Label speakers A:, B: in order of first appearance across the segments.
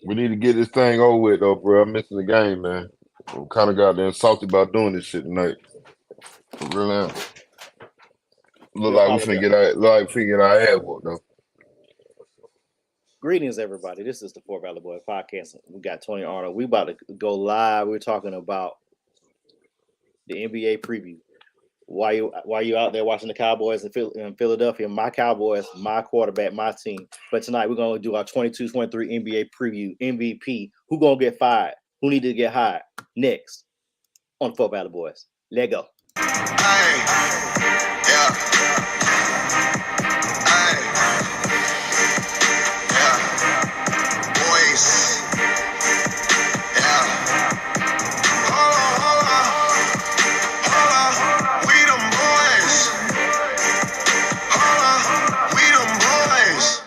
A: We need to get this thing over with, though, bro. I'm missing the game, man. I'm kind of goddamn salty about doing this shit tonight. For real, now.
B: We
A: Look like we finna
B: apologize.
A: get our look like we finna get our ass whooped, though.
B: Greetings, everybody. This is the Fort Valley Boys podcast. We got Tony Arnold. We about to go live. We're talking about the NBA preview. Why you out there watching the Cowboys in Philadelphia? My Cowboys, my quarterback, my team. But tonight we're gonna do our 22-23 NBA preview. MVP. Who gonna get fired? Who need to get hired? Next on Fort Valley Boys. Let go.
C: Hey, yeah, hey, yeah, boys, yeah. Hold on, we them boys. Hold on, we them boys.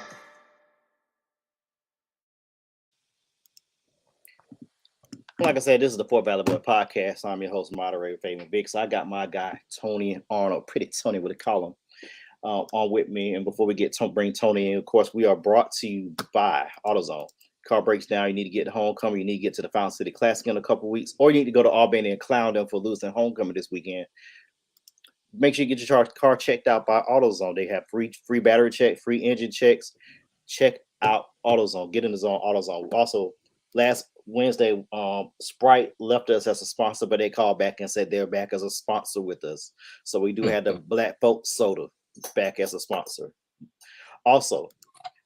B: Like I said, this is the Fort Valley Boy podcast. I'm your host, moderator, Fabian Biggs. I got my guy Tony Arnold, Pretty Tony, what they call him, on with me. And before we bring Tony in, of course, we are brought to you by AutoZone. Car breaks down, you need to get to homecoming, you need to get to the Fountain City Classic in a couple weeks, or you need to go to Albany and clown them for losing homecoming this weekend. Make sure you get your car checked out by AutoZone. They have free battery check, free engine checks. Check out AutoZone. Get in the zone, AutoZone. Also, last Wednesday, Sprite left us as a sponsor, but they called back and said they're back as a sponsor with us. So we do have the Black Folk Soda back as a sponsor. Also, as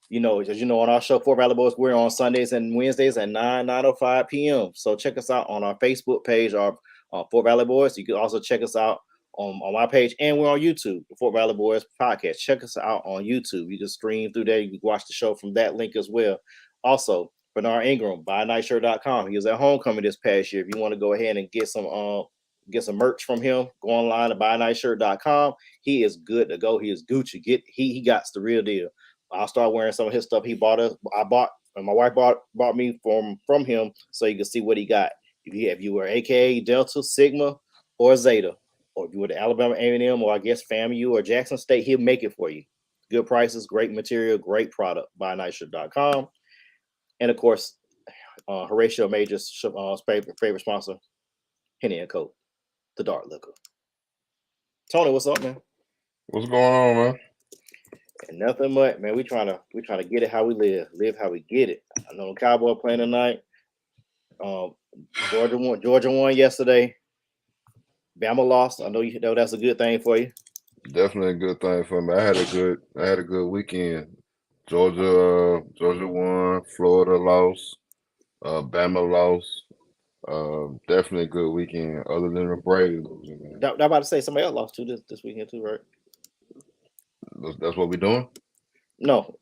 B: you know, on our show, Fort Valley Boys, we're on Sundays and Wednesdays at 9:05 p.m. So check us out on our Facebook page, our Fort Valley Boys. You can also check us out on my page, and we're on YouTube, the Fort Valley Boys podcast. Check us out on YouTube. You can stream through there. You can watch the show from that link as well. Also, Bernard Ingram, buynightshirt.com. He was at homecoming this past year. If you want to go ahead and get some merch from him, go online to buynightshirt.com. He is good to go. He is Gucci. He got the real deal. I'll start wearing some of his stuff. And my wife bought me from him so you can see what he got. If you were AKA Delta, Sigma, or Zeta, or if you were to Alabama A&M, or I guess FAMU or Jackson State, he'll make it for you. Good prices, great material, great product. Buynightshirt.com. And of course, Horatio Major's favorite sponsor, Henny and Coke, the dark liquor. Tony, what's up, man?
A: What's going on, man?
B: And nothing much, man. We trying to get it how we live how we get it. I know the Cowboy playing tonight. Georgia won yesterday. Bama lost. I know you know that's a good thing for you.
A: Definitely a good thing for me. I had a good weekend. Georgia won. Florida lost. Bama lost. Definitely a good weekend. Other than the Braves losing, man.
B: I'm about to say somebody else lost too this weekend too, right?
A: That's what we doing.
B: No,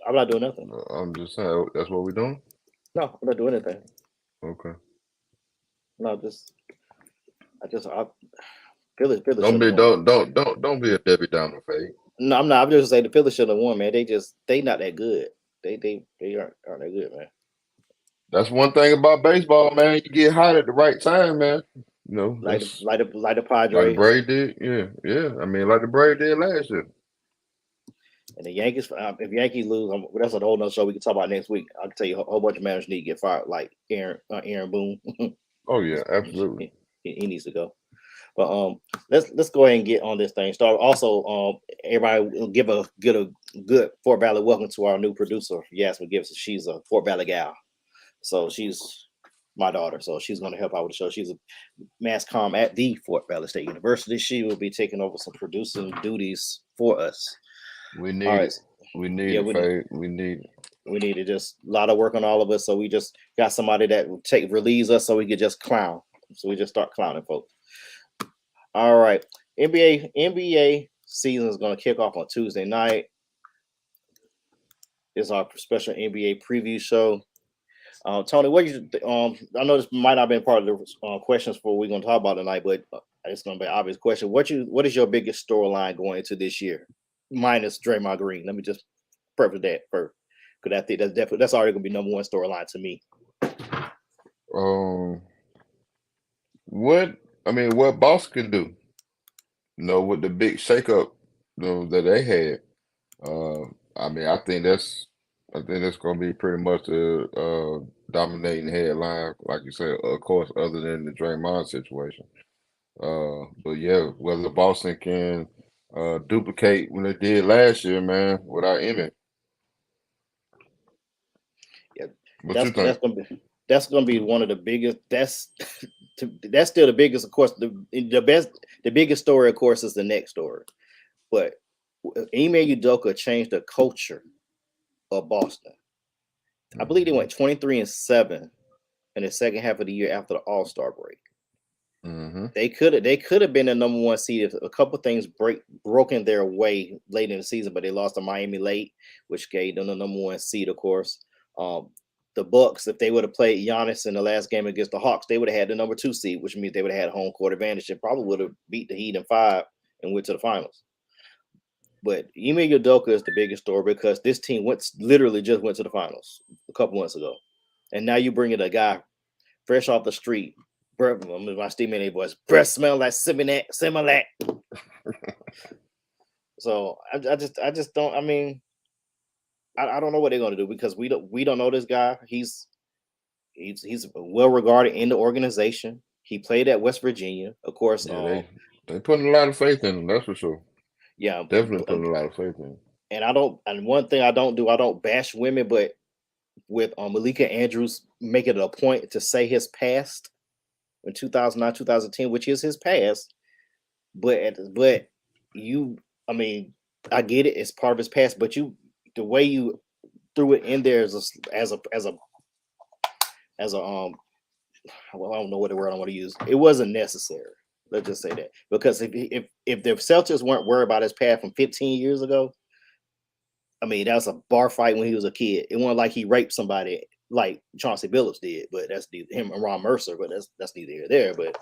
B: I'm not doing nothing.
A: I'm just saying that's what we doing.
B: No, I'm not doing anything.
A: Okay.
B: No, I Philly
A: Don't
B: should
A: be
B: have won.
A: don't be a Debbie Downer, Faye.
B: No, I'm not. I'm just saying the Philly should have won, man. They not that good. They aren't that good, man.
A: That's one thing about baseball, man. You get hot at the right time, man. You know,
B: Like the
A: that's
B: like the like the
A: like the
B: Padres
A: Braves did. Yeah. I mean, like the Braves did last year.
B: and the Yankees. If Yankees lose, that's a whole nother show we can talk about next week. I can tell you a whole bunch of managers need to get fired, like Aaron Boone.
A: Oh yeah, absolutely.
B: he needs to go. But let's go ahead and get on this thing. Start also, everybody will get a good Fort Valley welcome to our new producer, Yasmin Gibson. She's a Fort Valley gal, so she's my daughter. So she's going to help out with the show. She's a mass comm at the Fort Valley State University. She will be taking over some producing duties for us.
A: We
B: All
A: need
B: right.
A: it. We need it, Faye. We need it.
B: We need to just a lot of work on all of us. So we just got somebody that will relieves us so we could just clown. So we just start clowning folks. All right. NBA season is going to kick off on Tuesday night. It's our special NBA preview show. Tony, what you I know this might not have been part of the questions for we're going to talk about tonight, but it's going to be an obvious question. What is your biggest storyline going into this year, minus Draymond Green? Let me just preface that first, because I think that's already going to be number one storyline to me.
A: What Boss can do, with the big shakeup, that they had. I think that's I think that's gonna be pretty much the dominating headline, like you said, of course, other than the Draymond situation. But yeah, whether Boston can duplicate when they did last year, man, without Emmett.
B: Yeah,
A: What you
B: that's
A: think?
B: that's gonna be one of the biggest. That's still the biggest, of course. The biggest story, of course, is the next story. But Ime Udoka changed the culture of Boston. I believe they went 23-7 in the second half of the year after the All-Star break.
A: Mm-hmm.
B: They could have been the number one seed if a couple things broken their way late in the season, but they lost to Miami late, which gave them the number one seed, of course. The Bucks, if they would have played Giannis in the last game against the Hawks, they would have had the number 2 seed, which means they would have had home court advantage and probably would have beat the Heat in 5 and went to the finals. But Ime Udoka is the biggest story because this team literally just went to the finals a couple months ago, and now you bring in a guy fresh off the street. My Steve A voice, breath smell like Similac. So I just don't. I mean, I don't know what they're going to do because we don't know this guy. He's well regarded in the organization. He played at West Virginia, of course.
A: Yeah, they putting a lot of faith in him. That's for sure.
B: Yeah,
A: Definitely putting a lot of faith in him.
B: And one thing I don't bash women, but with Malika Andrews making it a point to say his past in 2009, 2010, which is his past, but you, I mean, I get it, it's part of his past, but the way you threw it in there as a well, I don't know what the word I want to use. It wasn't necessary. Let's just say that, because if the Celtics weren't worried about his past from 15 years ago, I mean, that was a bar fight when he was a kid. It wasn't like he raped somebody like Chauncey Billups did, but that's him and Ron Mercer. But that's neither here nor there. But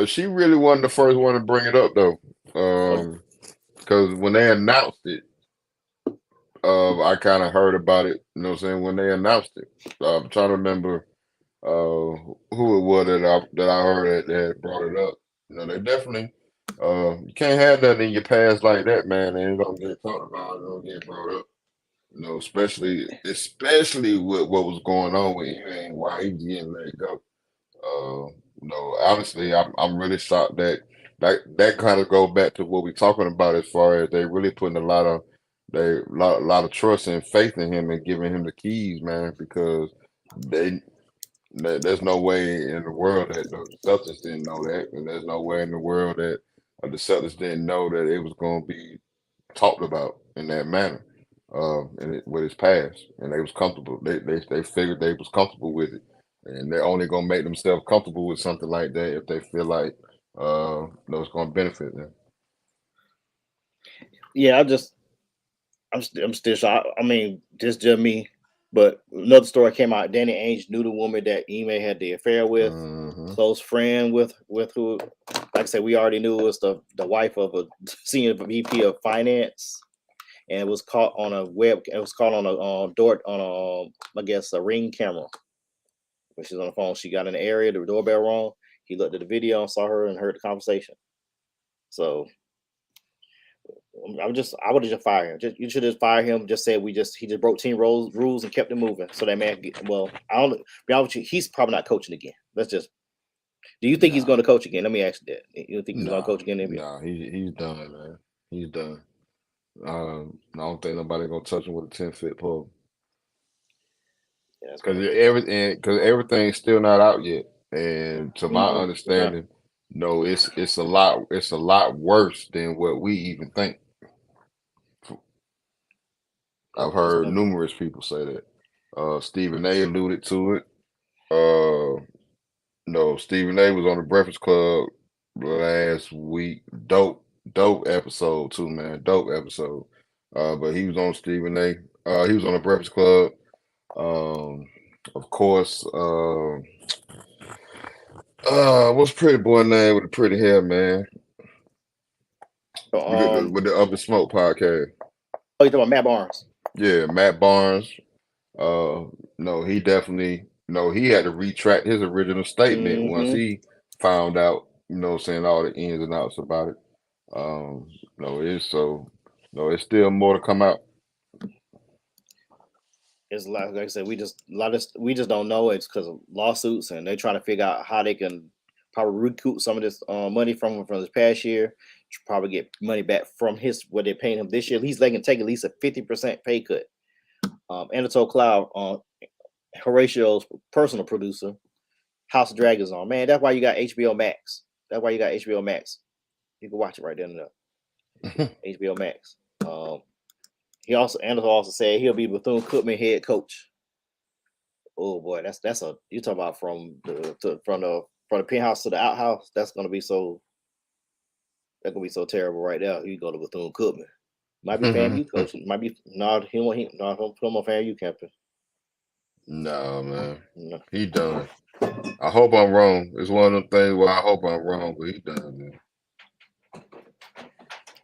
A: she really wasn't the first one to bring it up though, because when they announced it, I kind of heard about it. You know what I'm saying? When they announced it, I'm trying to remember who it was that I heard that brought it up. You know, they definitely. You can't have that in your past like that, man. And it don't get talked about. It don't get brought up. You know, especially with what was going on with him and why he was getting let go. You know, honestly, I'm really shocked that kind of goes back to what we're talking about as far as they really putting a lot of trust and faith in him and giving him the keys, man, because there's no way in the world that the Celtics didn't know that, and there's no way in the world that the Celtics didn't know that it was going to be talked about in that manner, with his past, and they was comfortable. They figured they was comfortable with it, and they're only going to make themselves comfortable with something like that if they feel like it's going to benefit them.
B: Yeah, I'm still shocked. I mean, just me. But another story came out. Danny Ainge knew the woman that Ime had the affair with, close friend with who, like I said, we already knew it was the wife of a senior VP of finance, and it was caught on a I guess a Ring camera. When she's on the phone, she got in the area, the doorbell rang. He looked at the video and saw her and heard the conversation. So I would have just fired him. You should just fire him. Just say he just broke team rules and kept it moving. So that man, I don't be honest with you, he's probably not coaching again. Do you think he's going to coach again? Let me ask you that. You think he's going to coach again?
A: Nah, he's done, man. He's done. I don't think nobody gonna touch him with a 10-foot pole. Because everything's still not out yet, and to my understanding, no, it's a lot worse than what we even think. I've heard numerous people say that. Stephen A. alluded to it. No, Stephen A. was on the Breakfast Club last week. Dope episode too, man. Dope episode. But he was on Stephen A. He was on the Breakfast Club. Of course, what's pretty boy name with the pretty hair, man? With the Up the Smoke podcast.
B: Oh, you talking about Matt Barnes?
A: Yeah, Matt Barnes. No, he definitely he had to retract his original statement once he found out, saying all the ins and outs about it. It's still more to come out.
B: it's like I said, we just don't know. It's because of lawsuits, and they're trying to figure out how they can probably recoup some of this money from this past year. Probably get money back from what they're paying him this year. At least they can take at least a 50% pay cut. Anatole Cloud, Horatio's personal producer, House of Dragons on. Man, that's why you got HBO Max. That's why you got HBO Max. You can watch it right there and there. HBO Max. Anatole also said he'll be Bethune-Cookman head coach. Oh boy, that's a you talking about from the penthouse to the outhouse. That's gonna be so terrible right there. You go to Bethune-Cookman. Might be FAMU coach. Might be not him or him. Not him. Put him on FAMU campus.
A: No, man.
B: No.
A: He done. I hope I'm wrong. It's one of them things where I hope I'm wrong, but he done, man.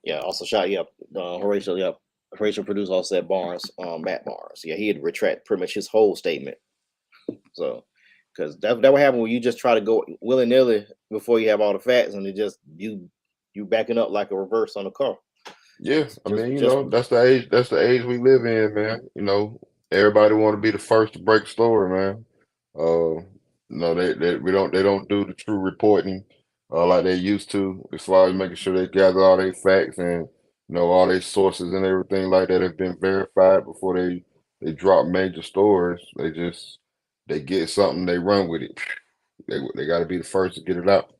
B: Yeah. Also shot. Yep. Horatio. Yep. Horatio producer also said Barnes. Matt Barnes. Yeah, he had retract pretty much his whole statement. So, because that would happen when you just try to go willy nilly before you have all the facts, and it just you backing up like a reverse on a car.
A: Yeah, I mean, that's the age. That's the age we live in, man. Everybody want to be the first to break a story, man. No, they don't do the true reporting like they used to, as far as making sure they gather all their facts and all their sources and everything like that have been verified before they drop major stories. They get something, they run with it. They got to be the first to get it out.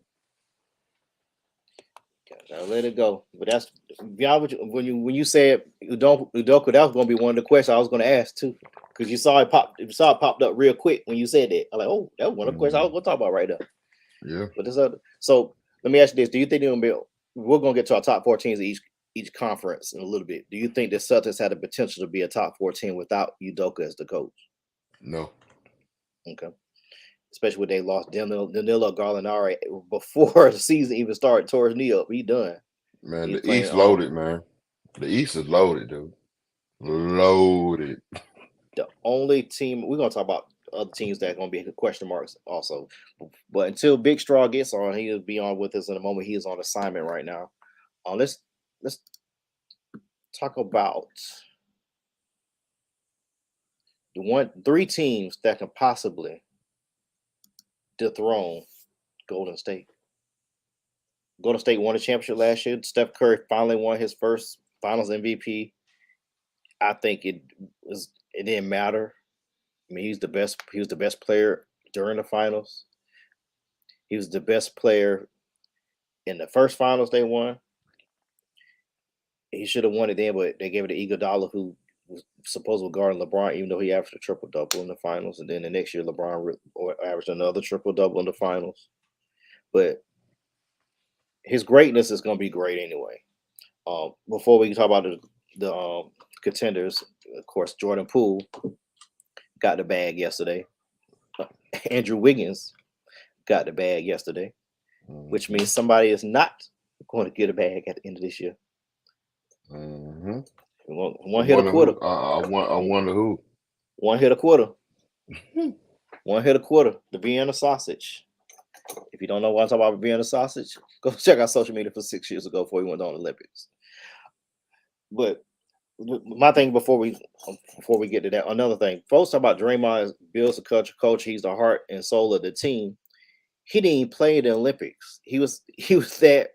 B: Gotta let it go. But that's when you said Udoka, that was gonna be one of the questions I was gonna ask too. Because you saw it popped up real quick when you said that. I'm like, oh, that was one of the questions I was gonna talk about right now.
A: Yeah.
B: But so let me ask you this. Do you think we're gonna get to our top 4 teams in each conference in a little bit. Do you think the Celtics had the potential to be a top 4 team without Udoka as the coach?
A: No.
B: Okay. Especially when they lost Danilo Gallinari before the season even started, tore his knee up. He done.
A: Man, the East loaded, man. The East is loaded, dude. Loaded.
B: The only team we're gonna talk about other teams that are gonna be question marks also. But until Big Straw gets on, he'll be on with us in a moment. He is on assignment right now. Let's talk about the 3 teams that can possibly dethrone Golden State. Golden State won a championship last year. Steph Curry finally won his first Finals MVP. I think it didn't matter. I mean, he was the best player during the finals. He was the best player in the first finals they won. He should have won it then, but they gave it to Iguodala, who was supposedly guarding LeBron, even though he averaged a triple-double in the finals. And then the next year, LeBron averaged another triple-double in the finals. But his greatness is going to be great anyway. Before we can talk about the contenders, of course, Jordan Poole got the bag yesterday. Andrew Wiggins got the bag yesterday, which means somebody is not going to get a bag at the end of this year.
A: Mm-hmm.
B: One hit a quarter.
A: I wonder who.
B: One hit a quarter. One hit a quarter. The Vienna sausage. If you don't know what I'm talking about, Vienna sausage, go check out social media for 6 years ago before he went on the Olympics. But my thing before we get to that, another thing, folks talk about Draymond builds a culture coach. He's the heart and soul of the team. He didn't even play in the Olympics. He was that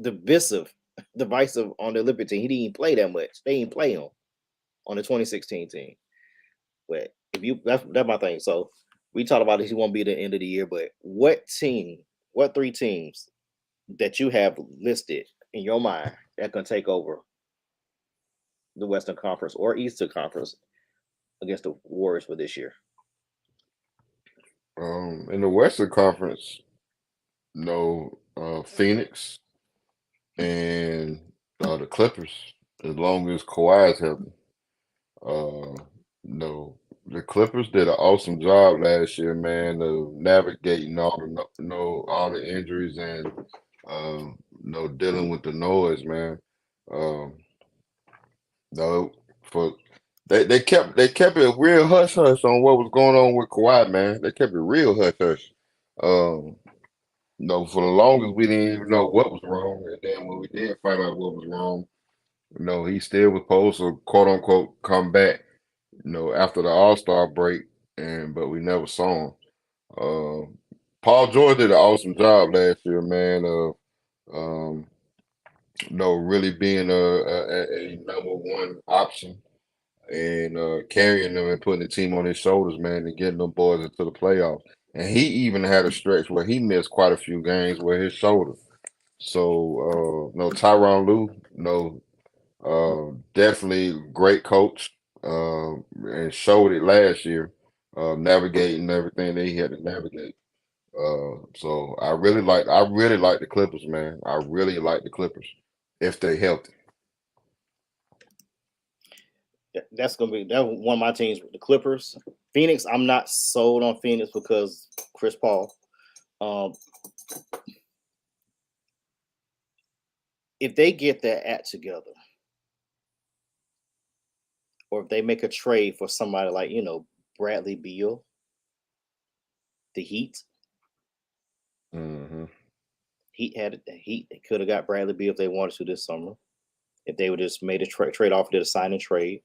B: divisive on the Olympic team. He didn't even play that much. They didn't play him on the 2016 team. But that's my thing. So we talked about this. He won't be at the end of the year. But what 3 teams that you have listed in your mind that can take over the Western Conference or Eastern Conference against the Warriors for this year?
A: In the Western Conference, Phoenix and the Clippers, as long as Kawhi is healthy. The Clippers did an awesome job last year, man, of navigating all the injuries and dealing with the noise, man. They kept it real hush hush on what was going on with Kawhi, man. They kept it real hush hush. For the longest we didn't even know what was wrong, and then when we did find out what was wrong, he still was supposed to quote unquote come back. after the All-Star break, but we never saw him. Paul George did an awesome job last year, man. Um, really being a number one option and carrying them and putting the team on his shoulders, man, and getting them boys into the playoffs. And he even had a stretch where he missed quite a few games with his shoulder. So, no, Tyronn Lue, no, definitely great coach, and showed it last year, navigating everything that he had to navigate. So I really like the Clippers, man. I really like the Clippers if they healthy.
B: That's gonna be that one of my teams, the Clippers. Phoenix, I'm not sold on Phoenix because Chris Paul. Um, if they get their act together, or if they make a trade for somebody like Bradley Beal, the Heat.
A: Hmm.
B: Heat. They could have got Bradley Beal if they wanted to this summer. If they would just made a trade off, did a sign and trade.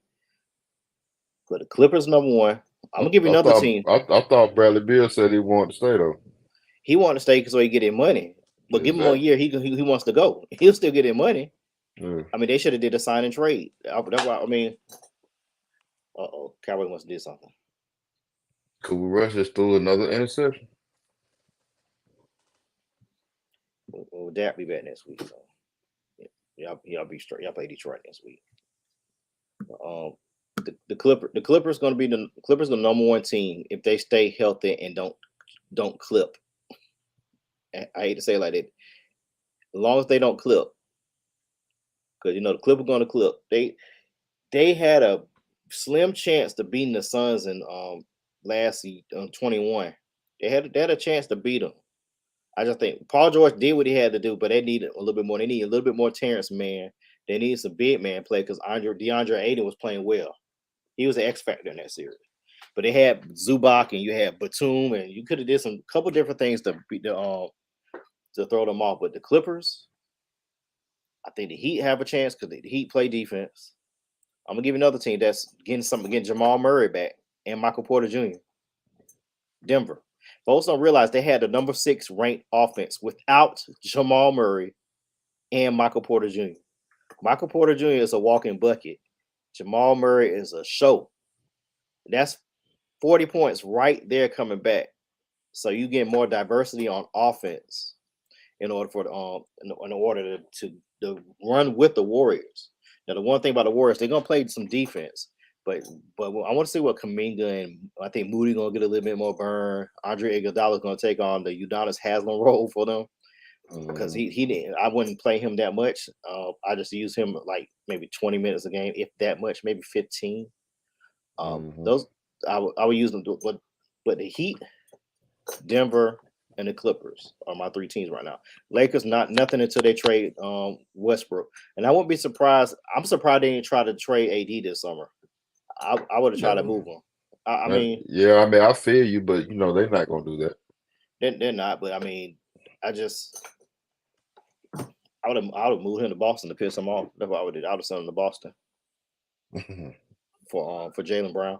B: But the Clippers, number one. I'm gonna give you another team.
A: I thought Bradley Beal said he wanted to stay though.
B: He wanted to stay because he get his money. But give him 1 year, he wants to go. He'll still get his money.
A: Yeah.
B: I mean, they should have did a sign and trade. That's why. I mean, Cowboy wants to do something.
A: Cooper Rush just threw another interception.
B: Well, Dak be back next week, so y'all be straight. Y'all play Detroit next week. The Clippers going to be the number one team if they stay healthy and don't clip. I hate to say it like that. As long as they don't clip, because the Clippers going to clip. They had a slim chance to beating the Suns in last 21. They had a chance to beat them. I just think Paul George did what he had to do, but they needed a little bit more. They need a little bit more Terrence Mann. They need some big man play because DeAndre Ayton was playing well. He was an X factor in that series. But they had Zubac and you had Batum, and you could have did some couple different things to throw them off. But the Clippers, I think the Heat have a chance because the Heat play defense. I'm gonna give you another team that's getting Jamal Murray back and Michael Porter Jr. Denver. Folks don't realize they had the number 6 ranked offense without Jamal Murray and Michael Porter Jr. Michael Porter Jr. is a walking bucket. Jamal Murray is a show. That's 40 points right there coming back. So you get more diversity on offense in order for to run with the Warriors. Now the one thing about the Warriors, they're gonna play some defense. But I want to see what Kuminga and I think Moody gonna get a little bit more burn. Andre Iguodala is gonna take on the Udonis Haslem role for them because he didn't. I wouldn't play him that much. I just use him like maybe 20 minutes a game, if that much, maybe 15. Those I would use them, but the Heat, Denver, and the Clippers are my 3 teams right now. Lakers nothing until they trade Westbrook, and I won't be surprised. I'm surprised they didn't try to trade AD this summer. I would have tried to move them. I mean,
A: I feel you, but they're not gonna do that.
B: They're not. But I mean, I would have moved him to Boston to piss him off. That's what I would do. I would have sent him to Boston for Jaylen Brown.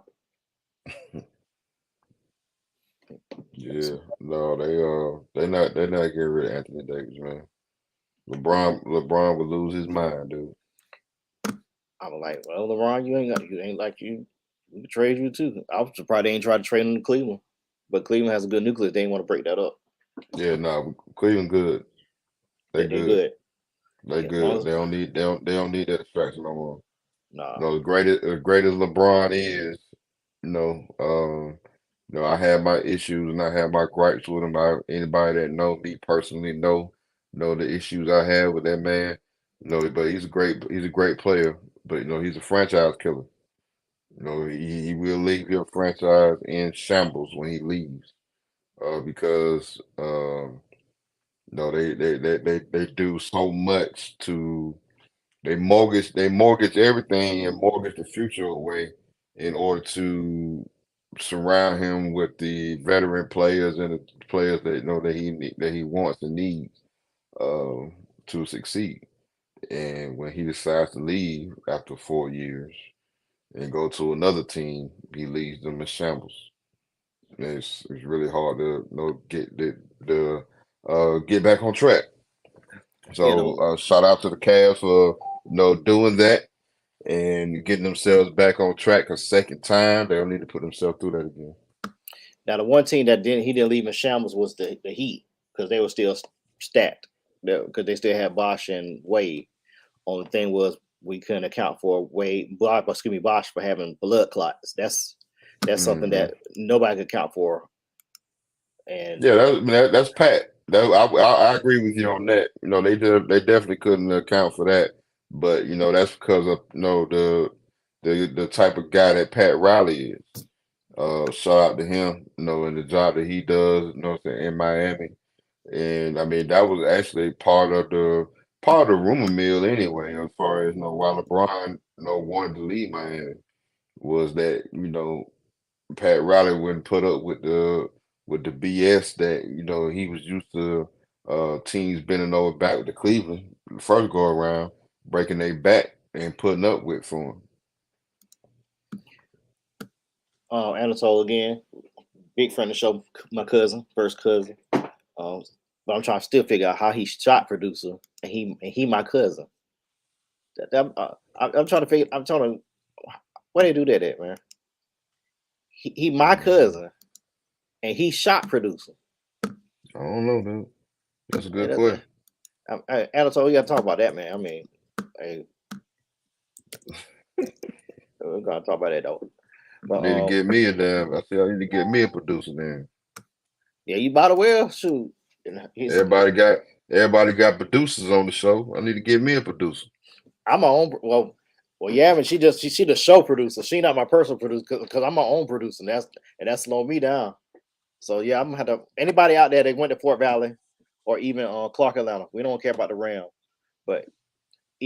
A: Yeah, no, they're not getting rid of Anthony Davis, man. LeBron would lose his mind, dude.
B: I was like, well, LeBron, you ain't like you. We could trade you too. I was surprised they ain't tried to trade him to Cleveland, but Cleveland has a good nucleus. They ain't want to break that up.
A: Yeah, no, Cleveland good. They're good. They're good. They don't need that distraction no more.
B: Nah.
A: The greatest LeBron is, I have my issues and I have my gripes with him. Anybody that know me personally know the issues I have with that man. But he's a great player. But he's a franchise killer. He will leave your franchise in shambles when he leaves. Because they do so much to they mortgage everything and mortgage the future away in order to surround him with the veteran players and the players that he wants and needs to succeed. And when he decides to leave after 4 years, and go to another team, he leaves them in shambles. And it's really hard to get back on track. So shout out to the Cavs for doing that and getting themselves back on track a second time. They don't need to put themselves through that again.
B: Now the one team that didn't leave in shambles was the Heat, because they were still stacked, because they still had Bosh and Wade. Only thing was we couldn't account for Bosh for having blood clots. That's something that nobody could account for. And
A: yeah, that's Pat. I agree with you on that. They definitely couldn't account for that. But that's because of the type of guy that Pat Riley is. Shout out to him, and the job that he does, in Miami. And I mean, that was actually part of the rumor mill anyway, as far as why LeBron wanted to leave Miami, was that Pat Riley wouldn't put up with the BS that he was used to, teams bending over back to Cleveland the first go around, breaking their back and putting up with for him.
B: Anatole again, big friend of the show, my cousin, first cousin. But I'm trying to still figure out how he's shot producer, and he my cousin. I'm trying to where they do that at, man. He my cousin, and he shot producer.
A: I don't know, dude. That's a good question.
B: Anatole, we got to talk about that, man. I mean, hey, we're gonna talk about that though.
A: But, need to get me a damn. I said I need to get me a producer then.
B: Yeah, you might as well shoot.
A: Everybody got producers on the show. I need to get me a producer.
B: I'm my own. Well, yeah, but she the show producer. She not my personal producer, because I'm my own producer, and that's slowing me down. So yeah, I'm gonna have to. Anybody out there that went to Fort Valley or even Clark, Atlanta, we don't care about the Ram, but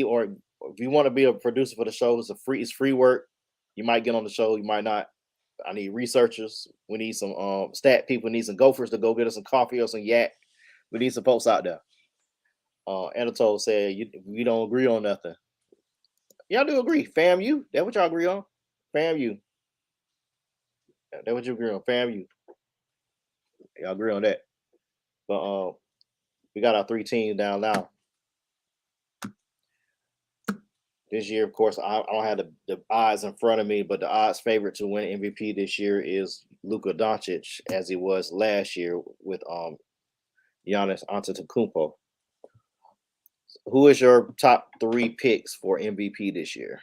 B: or if you want to be a producer for the show, it's free work. You might get on the show, you might not. I need researchers. We need some stat people. We need some gophers to go get us some coffee or some yak. We need some folks out there. Anatole said, we don't agree on nothing. Y'all do agree. FAMU. That's what y'all agree on. FAMU. That's what you agree on. FAMU. Y'all agree on that. But we got our 3 teams down now. This year, of course, I don't have the odds in front of me, but the odds favorite to win MVP this year is Luka Doncic, as he was last year with Giannis Antetokounmpo. Who is your top 3 picks for MVP this year?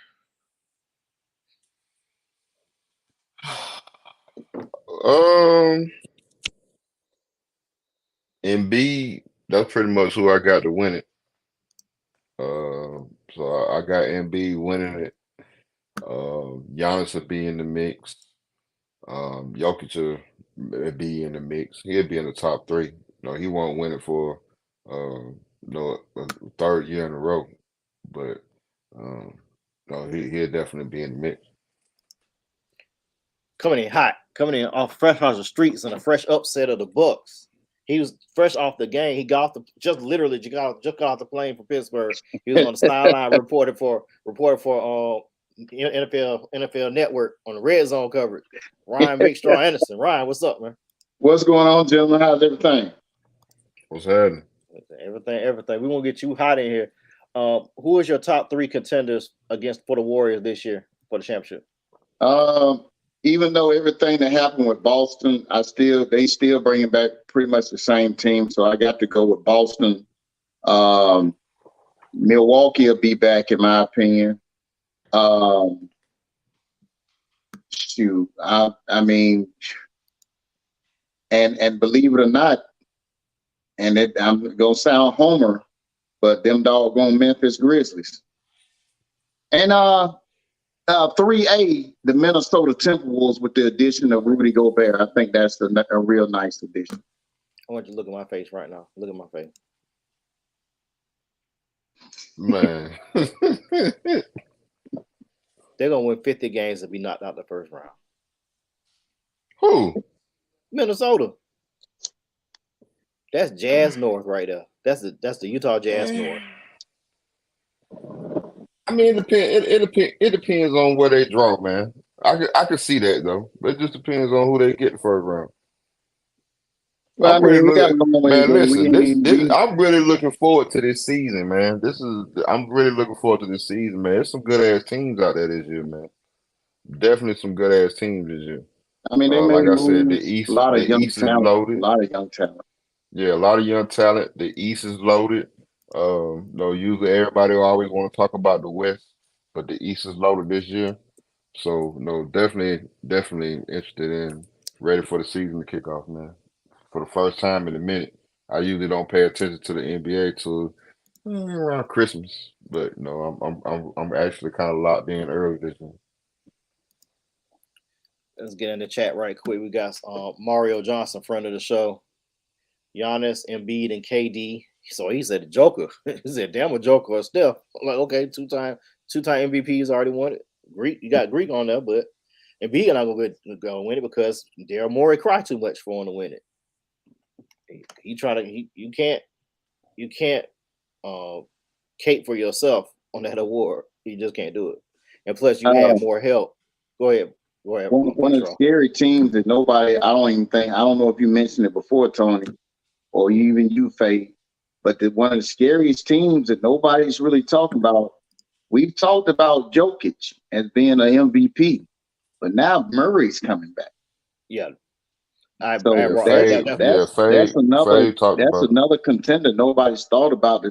A: Embiid, that's pretty much who I got to win it. So I got Embiid winning it. Giannis will be in the mix. Jokic will be in the mix. He'll be in the top 3. He won't win it for a 3rd year in a row, but he'll definitely be in the mix.
B: Coming in hot, coming in fresh off the streets, and a fresh upset of the Bucks. He was fresh off the game. He got just got off the plane from Pittsburgh. He was on the sideline reported for NFL Network on the Red Zone coverage. Ryan Big Strong Anderson. Ryan, what's up, man?
D: What's going on, gentlemen? How's everything?
A: What's happening?
B: Everything. We won't get you hot in here. Who is your top 3 contenders for the Warriors this year for the championship?
D: Even though everything that happened with Boston, they still bringing back pretty much the same team. So I got to go with Boston. Milwaukee will be back, in my opinion. Shoot, I mean, and believe it or not, and I'm gonna sound homer, but them doggone Memphis Grizzlies. And 3A, the Minnesota Timberwolves, with the addition of Rudy Gobert. I think that's a real nice addition.
B: I want you to look at my face right now. Look at my face.
A: Man.
B: They're going to win 50 games and be knocked out the first round.
A: Who?
B: Minnesota. That's Jazz North right there. That's the Utah Jazz North.
A: I mean, it depends on where they draw, man. I could see that though. But it just depends on who they get the first round.
D: Well, I
A: I'm really
D: mean, we got a
A: looking,
D: long way to
A: man.
D: go. We
A: Listen,
D: ain't, we,
A: I'm really looking forward to this season, man. I'm really looking forward to this season, man. There's some good ass teams out there this year, man. Definitely some good ass teams this year.
D: I mean, they
A: Like
D: made
A: I said,
D: moves. A lot of
A: The
D: young
A: East is
D: talent. A
A: loaded.
D: lot of young talent.
A: Yeah, a lot of young talent. The East is loaded. Usually everybody always want to talk about the West, but the East is loaded this year. So, definitely interested in ready for the season to kick off, man. For the first time in a minute, I usually don't pay attention to the NBA till around Christmas, but no, I'm actually kind of locked in early this year.
B: Let's get in the chat right quick. We got Mario Johnson, friend of the show. Giannis, Embiid, and KD. So he said the Joker. He said, damn, a Joker or Steph. I'm like, okay, two-time MVPs already won it. Greek, you got Greek on there, but Embiid not gonna go win it because Daryl Morey cried too much for him to win it. You can't cape for yourself on that award. You just can't do it. And plus, you had more help. Go ahead.
D: One of the scary teams that I don't know if you mentioned it before, Tony, or even you, Faye, but one of the scariest teams that nobody's really talking about. We've talked about Jokic as being an MVP, but now Murray's coming back.
B: Yeah.
D: That's another contender nobody's thought about.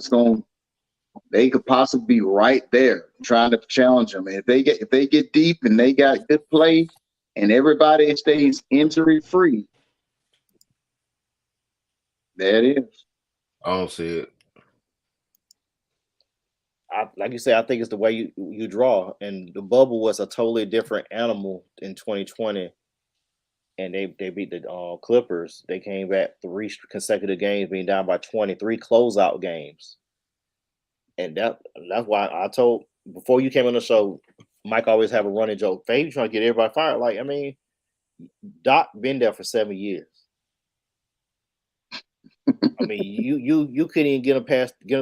D: They could possibly be right there trying to challenge them. If they get deep and they got good play and everybody stays injury free, there it is.
A: I don't see it.
B: Like you said, I think it's the way you draw. And the bubble was a totally different animal in 2020. And they beat the Clippers. They came back 3 consecutive games, being down by 23 closeout games. And that's why I told before you came on the show, Mike always have a running joke. Faye trying to get everybody fired. Like, I mean, Doc been there for 7 years. I mean, you couldn't even get them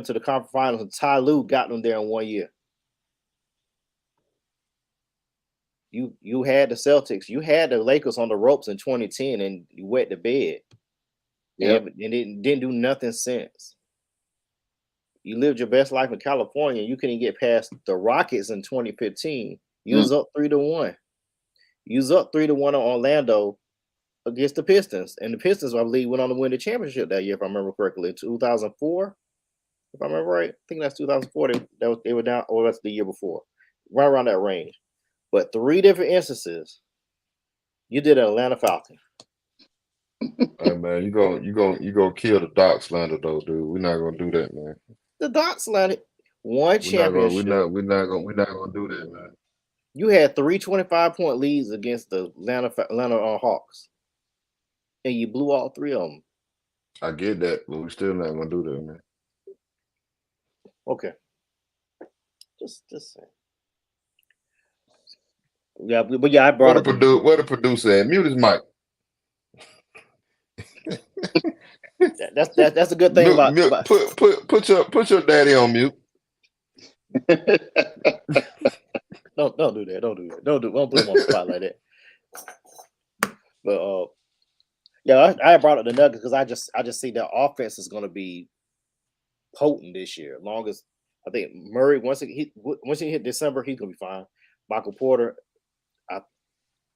B: to the conference finals, and Ty Lue got them there in 1 year. You had the Celtics, you had the Lakers on the ropes in 2010, and you wet the bed. Yeah, and it didn't do nothing since. You lived your best life in California. You couldn't get past the Rockets in 2015. You was up 3-1. You was up 3-1 on Orlando against the Pistons, and the Pistons, I believe, went on to win the championship that year, if I remember correctly, 2004. If I remember right, I think that's 2004. They were down, or that's the year before, right around that range. But 3 different instances, you did an Atlanta Falcon.
A: Hey man, you gonna kill the Doc slander though, dude. We're not gonna do that, man.
B: The Doc slander one championship.
A: We're not gonna do that, man.
B: You had 3 25-point leads against the Atlanta Hawks, and you blew all 3 of them.
A: I get that, but we're still not gonna do that, man.
B: Okay. Just saying. Yeah, but yeah, I brought up
A: where the producer at? Mute his mic.
B: That's a good thing about
A: put your daddy on mute.
B: Don't do that. Don't put him on the spot like that. But yeah, I brought up the Nuggets because I just see their offense is going to be potent this year. As long as I think Murray once he hit December, he's going to be fine. Michael Porter,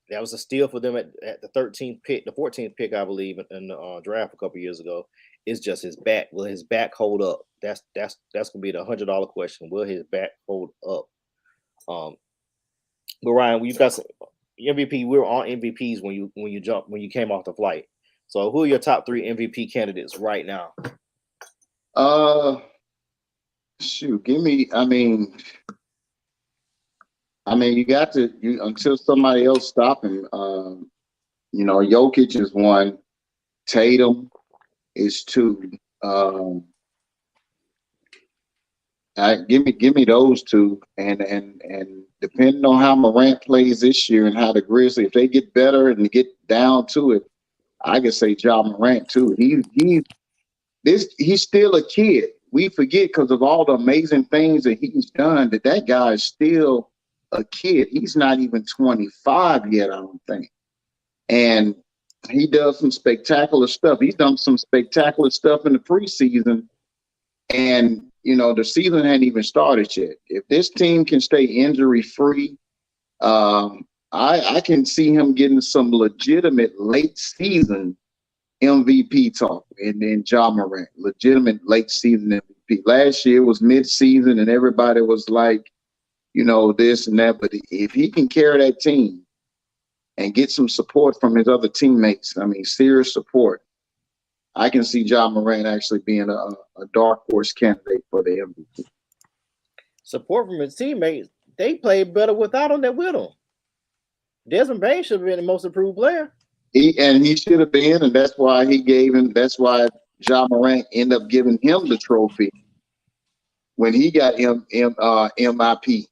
B: that was a steal for them at the 13th pick, the 14th pick, I believe, in the draft a couple years ago. It's just his back. Will his back hold up? That's gonna be the $100 question. Will his back hold up? But Ryan, you got some MVP. We were on MVPs when you came off the flight. So who are your top 3 MVP candidates right now?
D: Shoot, give me. I mean, you got to until somebody else stop him. Jokic is 1, Tatum is 2. Give me those 2, and depending on how Morant plays this year and how the Grizzlies, if they get better and get down to it, I could say Ja Morant too. He's still a kid. we forget because of all the amazing things that he's done that guy is still a kid. He's not even 25 yet, I don't think. And he does some spectacular stuff. He's done some spectacular stuff in the preseason. And, the season hadn't even started yet. If this team can stay injury free, I can see him getting some legitimate late season MVP talk, and then Ja Morant, legitimate late season MVP. Last year was mid-season, and everybody was like, this and that. But if he can carry that team and get some support from his other teammates, serious support, I can see Ja Morant actually being a dark horse candidate for the MVP.
B: Support from his teammates, they played better without him than with him. Desmond Bain should have been the most improved player.
D: He should have been, and that's why that's why Ja Morant ended up giving him the trophy when he got MIP.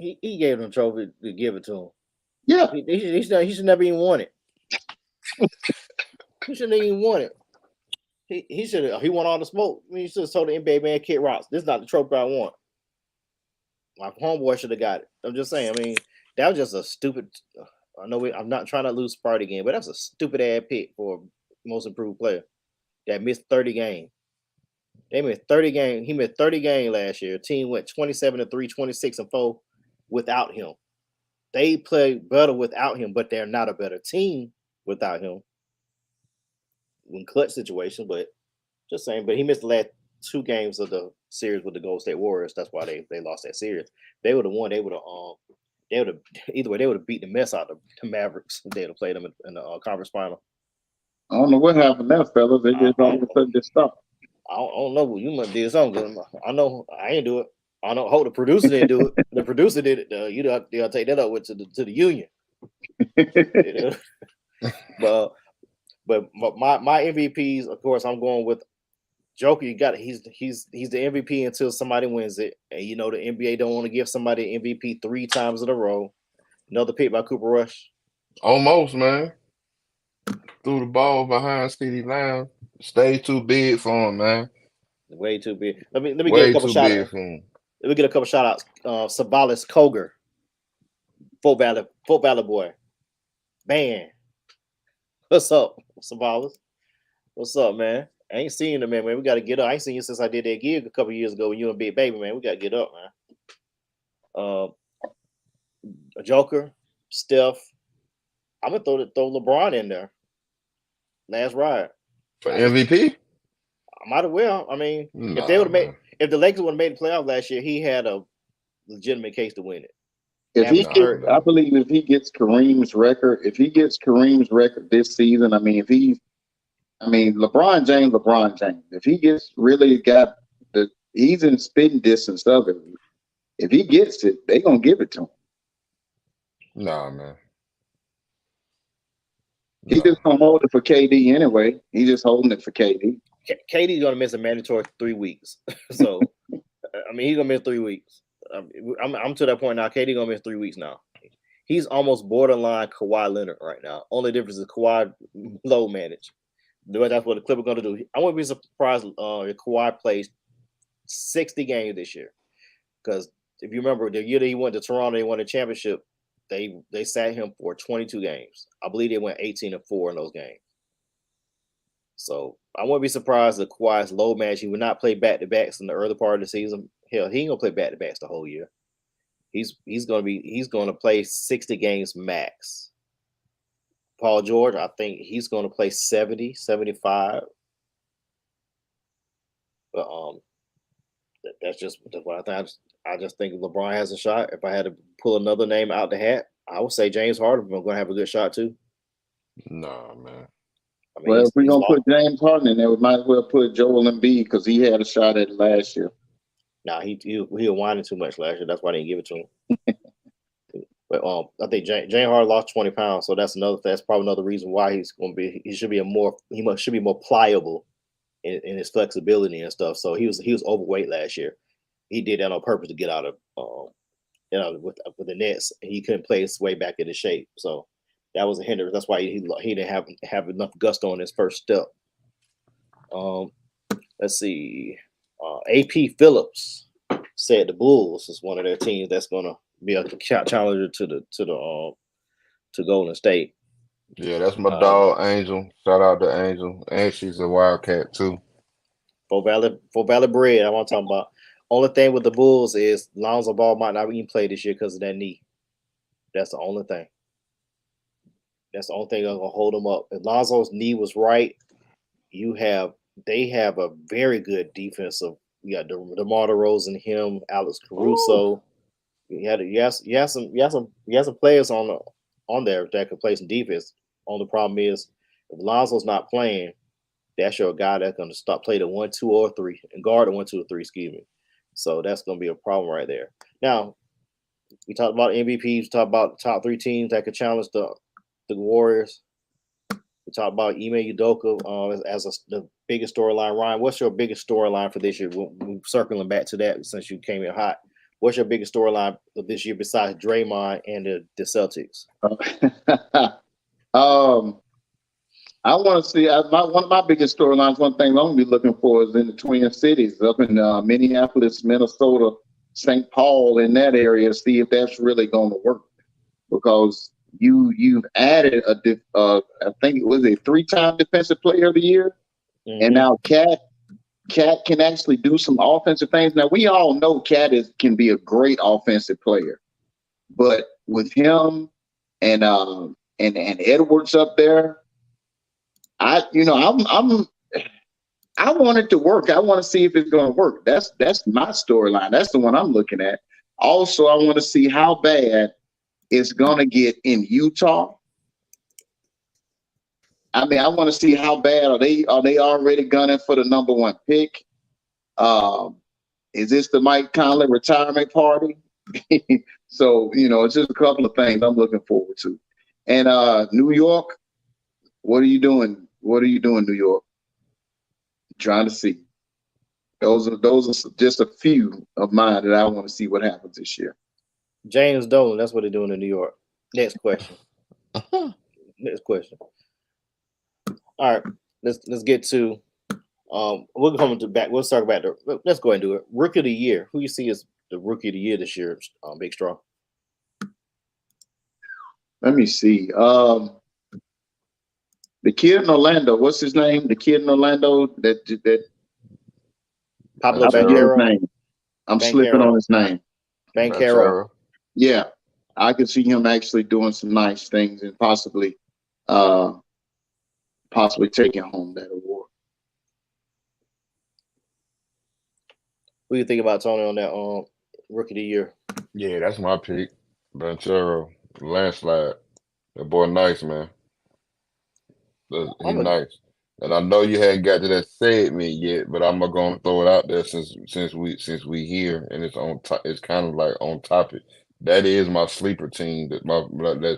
B: He gave him the trophy to give it to him.
D: Yeah.
B: He should never even won it. He shouldn't even won it. He won all the smoke. He should have told the NBA man, Kid Rocks, this is not the trophy I want. My homeboy should have got it. I'm just saying, that was just a stupid. I know I'm not trying to lose Sparty again, but that's a stupid ass pick for most improved player that missed 30 games. They missed 30 games. He missed 30 games last year. Team went 27-3, 26-4 without him. They played better without him, but they're not a better team without him. In clutch situation, but just saying. But he missed the last 2 games of the series with the Golden State Warriors. That's why they lost that series. They would have won. They would have either way. They would have beat the mess out of the Mavericks. They would have played them in the conference final.
D: I don't know what happened there, fellas. They just all of a sudden just stopped.
B: I don't know. You must did something good. I know I ain't do it. I don't hope the producer didn't do it. The producer did it. They'll take that up with to the union. But my MVPs, of course, I'm going with Joker. He's the MVP until somebody wins it. And the NBA don't want to give somebody MVP 3 times in a row. Another pick by Cooper Rush.
A: Almost, man. Threw the ball behind CeeDee Lamb. Stayed too big for him, man.
B: Way too big. Let me get a couple shout outs. Let me get a couple shout outs. Sabalis Koger, Fort Valley boy. Man. What's up, Sabalis? What's up, man? I ain't seen him, man. We got to get up. I ain't seen you since I did that gig a couple years ago when you and Big Baby, man. We got to get up, man. Joker, Steph. I'm going to throw LeBron in there. Last ride.
A: For MVP?
B: I might as well. If the Lakers would have made the playoff last year, he had a legitimate case to win it.
D: I believe if he gets Kareem's record this season, LeBron James, if he gets really he's in spitting distance of it. If he gets it, they're going to give it to him.
A: Nah, man.
D: He just going to hold it for KD anyway. He's just holding it for KD.
B: KD's going to miss a mandatory 3 weeks. So, he's going to miss 3 weeks. I'm to that point now. KD going to miss 3 weeks now. He's almost borderline Kawhi Leonard right now. Only difference is Kawhi low managed. That's what the Clippers are going to do. I wouldn't be surprised if Kawhi plays 60 games this year. Because if you remember, the year that he went to Toronto, he won the championship, they sat him for 22 games. I believe they went 18-4 in those games. So I wouldn't be surprised if Kawhi's low match. He would not play back-to-backs in the early part of the season. Hell, he ain't gonna play back-to-backs the whole year. He's gonna play 60 games max. Paul George, I think he's gonna play 70, 75. But that's just what I think. I just think LeBron has a shot. If I had to pull another name out the hat, I would say James Harden. I'm gonna have a good shot too.
A: Nah, man.
D: Well, if we're going to put James Harden in there, we might as well put Joel Embiid because he had a shot at it last year.
B: Nah, he was whining too much last year. That's why they didn't give it to him. But I think James Harden lost 20 pounds, so that's probably another reason why he should be more pliable in his flexibility and stuff. So he was overweight last year. He did that on purpose to get out of with the Nets, and he couldn't play his way back into shape. So that was a hindrance. That's why he didn't have enough gusto on his first step. let's see. AP Phillips said the Bulls is one of their teams that's gonna be a challenger to Golden State.
A: Yeah, that's my dog Angel. Shout out to Angel, and she's a Wildcat too.
B: For Valley Bread, I want to talk about. Only thing with the Bulls is Lonzo Ball might not even play this year because of that knee. That's the only thing. That's the only thing that's gonna hold them up. If Lonzo's knee was right, they have a very good defensive. You got DeMar DeRozan, him, Alex Caruso. You have some players on there that could play some defense. Only problem is if Lonzo's not playing, that's your guy that's going to play the 1, 2, or 3 and guard the 1, 2, or 3. Excuse me. So that's going to be a problem right there. Now we talked about MVPs. We talked about the top 3 teams that could challenge the Warriors. We talked about Ime Udoka as the biggest storyline. Ryan, what's your biggest storyline for this year? We're circling back to that since you came in hot. What's your biggest storyline of this year besides Draymond and the Celtics?
D: I want to see one of my biggest storylines. One thing I'm going to be looking for is in the Twin Cities, up in Minneapolis, Minnesota, St. Paul, in that area. See if that's really going to work, because you've added I think it was a 3-time Defensive Player of the Year, and now Cat can actually do some offensive things. Now we all know Cat can be a great offensive player, but with him and Edwards up there, I want it to work. I want to see if it's going to work. That's my storyline. That's the one I'm looking at. Also, I want to see how bad it's going to get in Utah. I mean, I want to see how bad are they already gunning for the number 1 pick? Is this the Mike Conley retirement party? So, it's just a couple of things I'm looking forward to. And New York, what are you doing? What are you doing, New York? Trying to see. Those are just a few of mine that I want to see what happens this year.
B: James Dolan, that's what they're doing in New York. Next question. Next question. All right, let's get to. We're coming to back. We'll start back. Let's go ahead and do it. Rookie of the Year. Who you see as the Rookie of the Year this year? Big Straw.
D: Let me see. The kid in Orlando. What's his name? The kid in Orlando that
B: Pablo Banchero.
D: I'm slipping on his name.
B: Banchero.
D: Yeah, I could see him actually doing some nice things and possibly taking home that award.
B: What do you think about Tony on that Rookie of the Year?
A: Yeah, that's my pick. Banchero, landslide. That boy nice, man. He's nice. And I know you hadn't got to that segment yet, but I'm gonna throw it out there since we here and it's on. It's kind of like on topic. That is my sleeper team. That's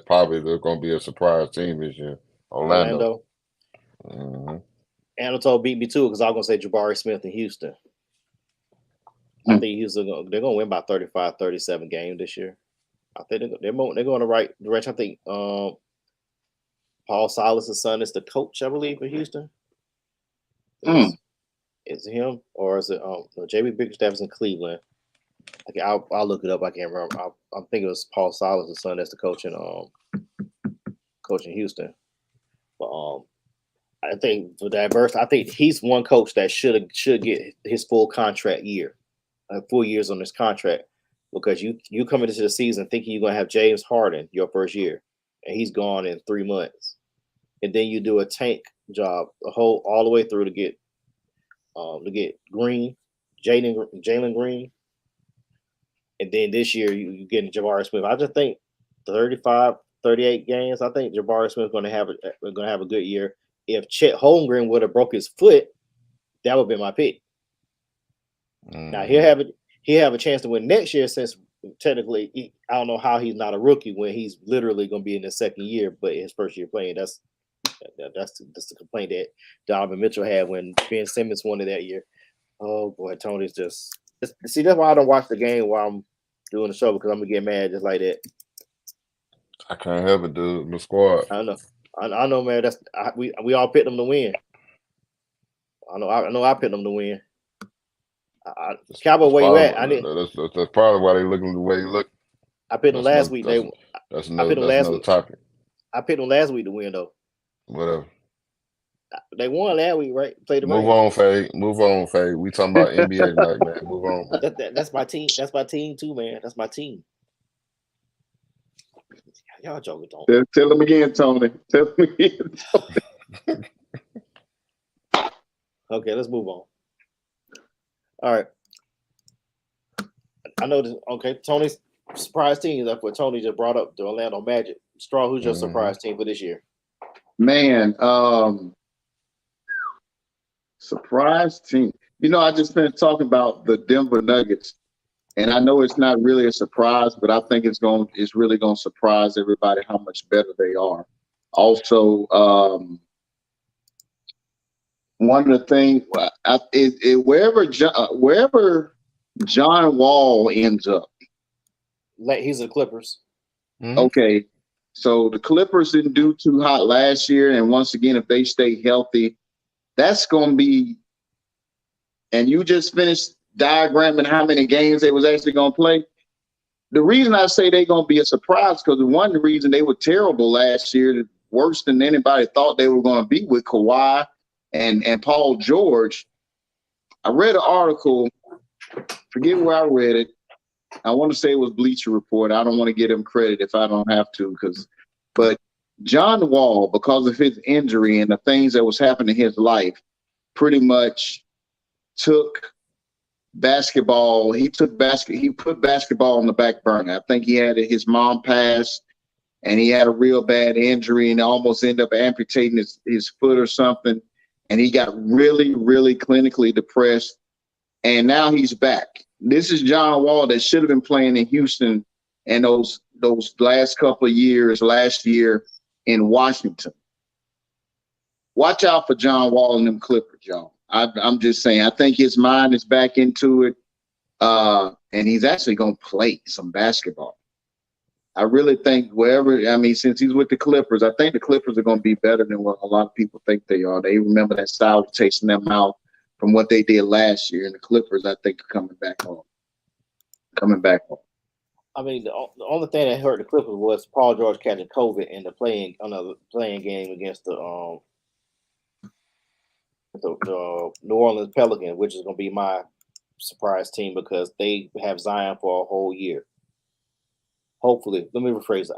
A: probably going to be a surprise team this year. Orlando. Mm-hmm.
B: Anatole beat me too because I was going to say Jabari Smith in Houston. I think Houston they're going to win by 35, 37 games this year. I think they're going the right direction. I think Paul Silas' son is the coach, I believe, for Houston. Is it him or is it JB Bickerstaff is in Cleveland? Okay, I'll look it up. I can't remember. I think it was Paul Silas' son that's the coach in Houston. But I think for diverse, I think he's one coach that should get his full contract year, 4 years on this contract, because you come into the season thinking you're gonna have James Harden your first year, and he's gone in 3 months, and then you do a tank job all the way through to get Green, Jalen Green. And then this year you get Jabari Smith. I just think 35, 38 games. I think Jabari Smith is going to have a good year. If Chet Holmgren would have broke his foot, that would be my pick. Now he'll have a chance to win next year, since technically I don't know how he's not a rookie when he's literally going to be in his second year, but his first year playing. That's the complaint that Donovan Mitchell had when Ben Simmons won it that year. Oh boy, Tony's just see, that's why I don't watch the game while I'm doing the show, because I'm gonna get mad just like that.
A: I can't help it, dude. My squad.
B: I know, man. We all picked them to win. I know. I picked them to win. Cowboy, where you at?
A: That's probably why they looking the way they look.
B: I picked them last week.
A: That's another topic.
B: I picked them last week to win though.
A: Whatever.
B: They won last week, right? Played the
A: Move on, Faye. Move on, Faye. We talking about NBA tonight, man. Move on.
B: That's my team. That's my team too, man. That's my team. Y'all joking, don't.
D: Tell them again, Tony. Tell them again, Tony.
B: Okay, let's move on. All right. I know this. Okay, Tony's surprise team. That's what Tony just brought up. The Orlando Magic. Straw, who's your surprise team for this year?
D: Man, surprise team. I just been talking about the Denver Nuggets, and I know it's not really a surprise, but I think it's really gonna surprise everybody how much better they are. Also, one of the things wherever John Wall ends up,
B: He's the Clippers.
A: Mm-hmm.
D: Okay, so the Clippers didn't do too hot last year, and once again, if they stay healthy, that's going to be. And you just finished diagramming how many games they was actually going to play. The reason I say they're going to be a surprise because one reason they were terrible last year, worse than anybody thought they were going to be with Kawhi and Paul George. I read an article, forget where I read it. I want to say it was Bleacher Report. I don't want to give him credit if I don't have to, but John Wall, because of his injury and the things that was happening in his life, pretty much took basketball. He put basketball on the back burner. I think he had his mom passed, and he had a real bad injury and almost ended up amputating his foot or something. And he got really, really clinically depressed. And now he's back. This is John Wall that should have been playing in Houston and those last couple of years, last year in Washington. Watch out for John Wall and them Clippers, y'all. I'm just saying, I think his mind is back into it. And he's actually going to play some basketball. I really think since he's with the Clippers, I think the Clippers are going to be better than what a lot of people think they are. They remember that style of chasing them out from what they did last year. And the Clippers, I think, are coming back home.
B: I mean, the only thing that hurt the Clippers was Paul George catching COVID in the playing game against the New Orleans Pelicans, which is going to be my surprise team because they have Zion for a whole year. Hopefully, let me rephrase that.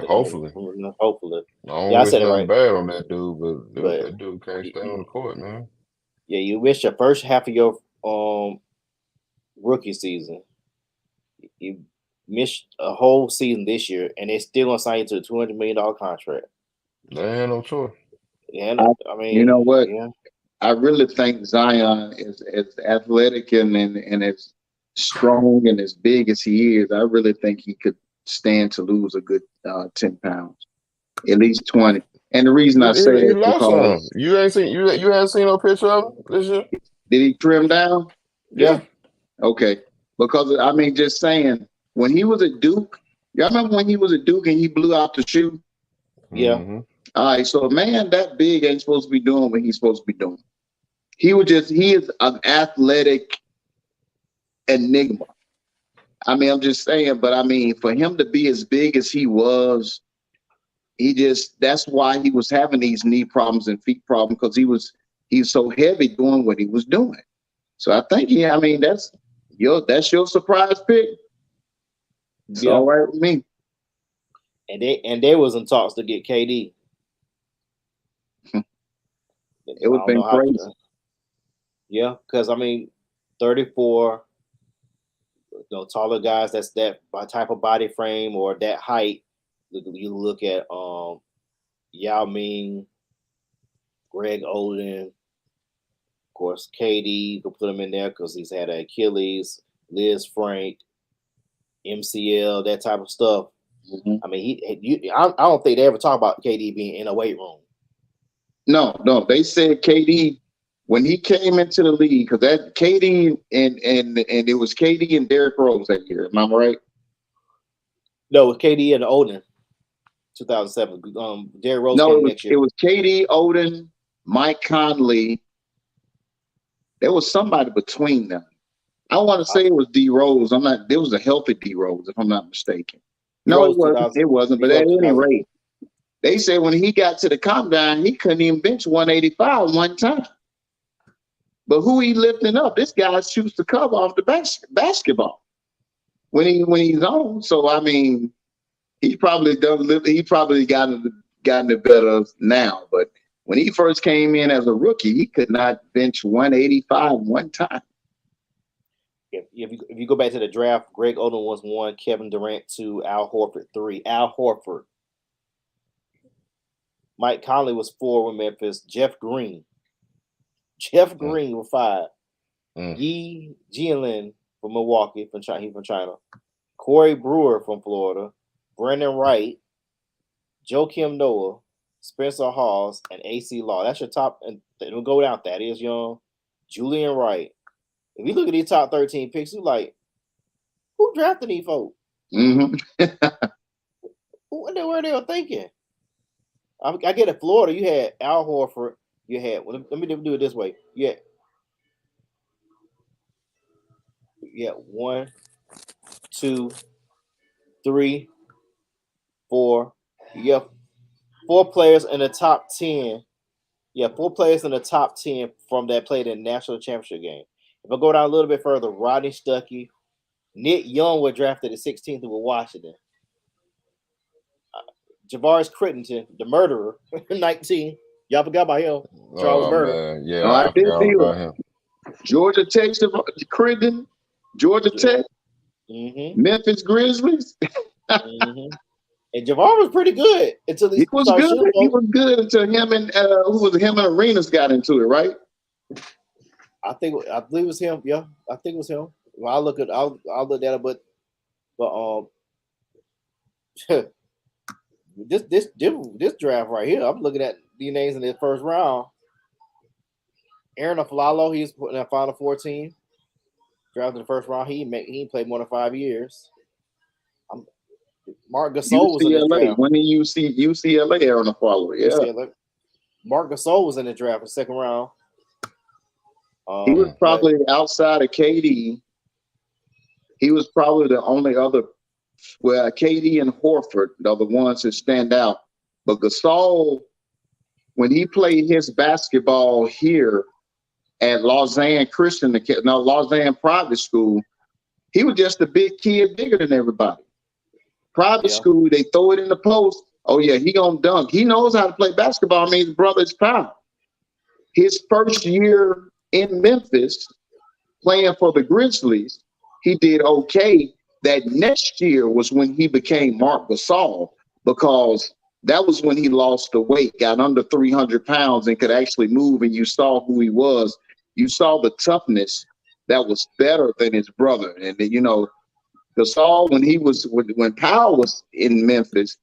A: Hopefully.
B: Hopefully.
A: I said it right. Bad on that dude, but that dude can't stay on the court, man.
B: Yeah, you missed your first half of your rookie season. You missed a whole season this year, and they're still going to sign you to a $200 million contract.
A: They ain't no choice.
B: Yeah, I mean,
D: you know what?
B: Yeah.
D: I really think Zion is as athletic and as strong and as big as he is. I really think he could stand to lose a good 10 pounds, at least 20. And the reason I say that because
A: you haven't seen no picture of him this year.
D: Did he trim down?
B: Yeah.
D: Okay. Because just saying, when he was at Duke, y'all remember when he was at Duke and he blew out the shoe?
B: Yeah.
A: Mm-hmm.
D: All right, so a man that big ain't supposed to be doing what he's supposed to be doing. He is an athletic enigma. I'm just saying, but for him to be as big as he was, that's why he was having these knee problems and feet problems, because he's so heavy doing what he was doing. So I think that's your surprise pick. It's all right with me.
B: And they was in talks to get KD.
D: It would have been crazy.
B: Yeah, because 34, taller guys, that's that type of body frame or that height. You look at Yao Ming, Greg Oden, of course, KD. You can put him in there because he's had an Achilles, Liz Frank, MCL, that type of stuff.
D: Mm-hmm.
B: I don't think they ever talk about KD being in a weight room.
D: No. They said KD when he came into the league, because that KD and it was KD and Derrick Rose that year. Am I right?
B: No, it was KD and Oden, 2007. Derrick Rose came next year.
D: It was KD, Oden, Mike Conley, There was somebody between them. I want to say it was D Rose. There was a healthy D Rose, if I'm not mistaken. No, it wasn't. It wasn't. But at any rate, they say when he got to the combine, he couldn't even bench 185 one time. But who he lifting up? This guy shoots the cover off the basketball when he's on. So I mean, he probably gotten it better now. But when he first came in as a rookie, he could not bench 185 one time.
B: If you go back to the draft, Greg Oden was 1, Kevin Durant 2, Al Horford 3. Al Horford. Mike Conley was 4 with Memphis. Jeff Green was 5. Yi Jianlin from Milwaukee, from China. Corey Brewer from Florida. Brandon Wright. Joakim Noah. Spencer Hawes, and AC Law. That's your top. And we'll go down. Thaddeus Young. Julian Wright. If you look at these top 13 picks, you like, who drafted these folks?
D: Mm-hmm.
B: What they were thinking? I get it. Florida, you had Al Horford. You had, let me do it this way. Yeah. 1, 2, 3, 4. Yeah, 4 players in the top 10. Yeah, 4 players in the top 10 from that played in the national championship game. If I go down a little bit further, Rodney Stuckey, Nick Young was drafted at 16th with Washington. Javaris Crittenton, the murderer, 19. Y'all forgot about him. Charles Murder.
A: Man. Yeah, I forgot about him.
D: Georgia Tech, Crittenton, Georgia Tech, Memphis Grizzlies.
B: And Javaris was pretty good until
D: he was good. He was good until him and him and Arenas got into it, right?
B: I believe it was him. Yeah, I think it was him. Well, I'll look that up, but this draft right here, I'm looking at the names in the first round. Aaron Aflalo, he's putting that Final Four team. Drafted in the first round. He played more than 5 years. Mark Gasol was in the draft.
D: When he UCLA, Aaron Aflalo, yeah.
B: UCLA. Mark Gasol was in the draft in the second round.
D: He was probably outside of KD. He was probably the only other. Well, KD and Horford are the ones that stand out. But Gasol, when he played his basketball here at Lausanne private school, he was just a big kid, bigger than everybody. Private school, they throw it in the post. Oh yeah, he gonna dunk. He knows how to play basketball. I mean, his brother's pal. His first year in Memphis, playing for the Grizzlies, he did okay. That next year was when he became Marc Gasol, because that was when he lost the weight, got under 300 pounds, and could actually move. And you saw who he was. You saw the toughness that was better than his brother. And you know, Gasol, when Powell was in Memphis,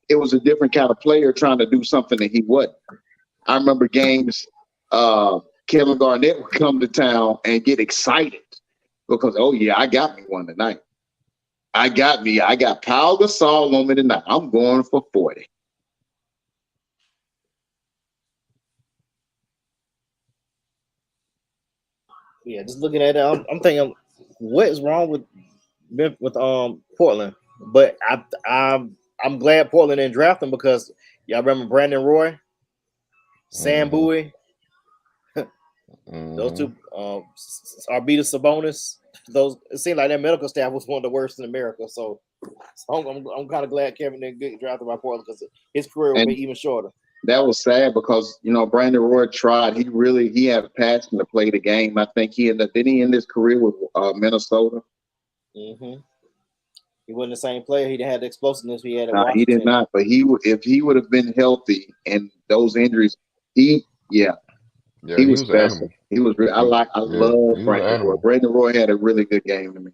D: it was a different kind of player trying to do something that he wasn't. I remember games. Kevin Garnett would come to town and get excited because, oh yeah, I got me one tonight. I got Pau Gasol on me tonight. I'm going for 40.
B: Yeah, just looking at it, I'm thinking, what is wrong with Portland? But I'm glad Portland didn't draft him, because y'all remember Brandon Roy, Sam Bowie. Those two, Arvydas Sabonis. It seemed like their medical staff was one of the worst in America. So I'm kind of glad Kevin didn't get drafted by Portland, because his career would be even shorter.
D: That was sad, because Brandon Roy tried. He had a passion to play the game. I think he ended his career with Minnesota.
B: Mm-hmm. He wasn't the same player. He had the explosiveness he had.
D: He did not. But if he would have been healthy and those injuries, he was special. He was. I love Brandon Roy. Brandon Roy had a really good game to me.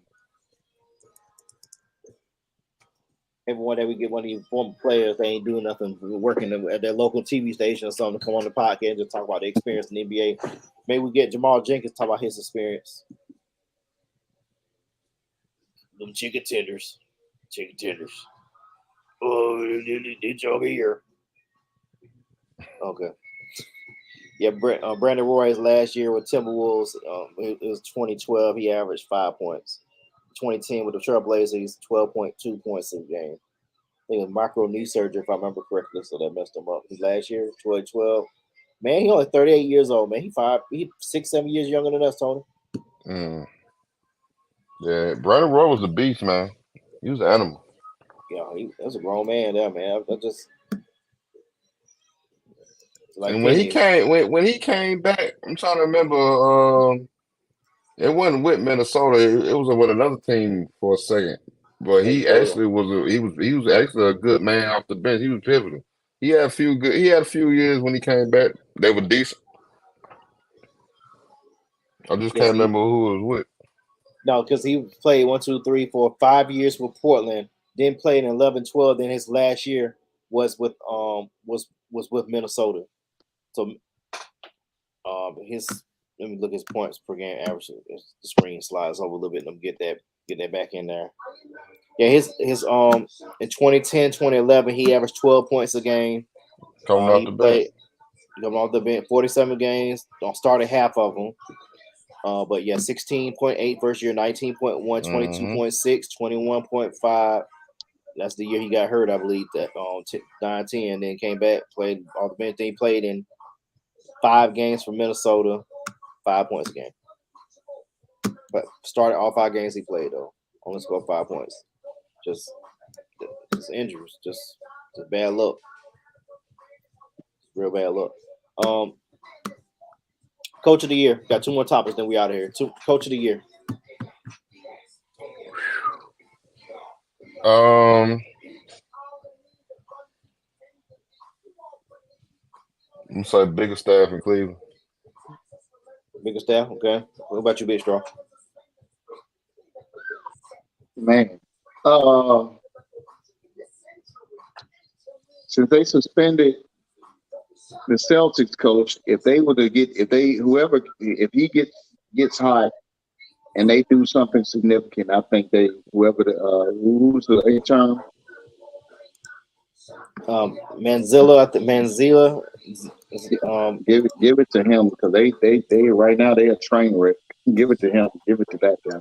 B: Everyone that we get one of these former players, they ain't doing nothing, working at their local TV station or something, to come on the podcast and just talk about the experience in the NBA. Maybe we get Jamal Jenkins talk about his experience. Them chicken tenders. Oh, they jog here. Okay. Yeah, Brandon Roy's last year with Timberwolves, it was 2012. He averaged 5 points. 2010 with the Trailblazers, he's 12.2 points a game. I think it was micro knee surgery, if I remember correctly, so that messed him up. His last year, 2012. Man, he only 38 years old, man. He 6-7 years younger than us, Tony.
A: Mm. Yeah, Brandon Roy was a beast, man. He was an animal.
B: Yeah, he was a grown man there, man. I just like
A: And when he
B: Kenny.
A: when he came back, I'm trying to remember. It wasn't with Minnesota. It was with another team for a second. But he
B: Minnesota.
A: actually he was actually a good man off the bench. He was pivotal. He had a few years when he came back. They were decent. I just
B: Yes,
A: can't remember who it was with.
B: No, because he played 1, 2, 3, 4, 5 years with Portland. Then played in 11, 12. Then his last year was with with Minnesota. So his let me look at his points per game average. The screen slides over a little bit. Let me get that back in there. Yeah, his in 2010, 2011, he averaged 12 points a game.
A: Coming off the bench.
B: Coming off the bench, 47 games. Started half of them. But yeah, 16.8 first year, 19.1, 22.6, 21.5. That's the year he got hurt, I believe, that 9-10, then came back, played all the bench. Then he played in 5 games for Minnesota, 5 points a game. But started all 5 games he played, though. Only scored 5 points. Just injuries, just bad luck. Real bad luck. Coach of the year. Got 2 more topics, then we out of here. Coach of the year.
A: I'm gonna say biggest staff in Cleveland.
B: Biggest staff, okay. What about you, Big Straw?
D: Man, since they suspended the Celtics coach, if he gets hot and they do something significant, I think who's the interim?
B: Manzilla. I think Manzilla.
D: Give it to him because they right now they a train wreck. Give it to him. Give it to that guy.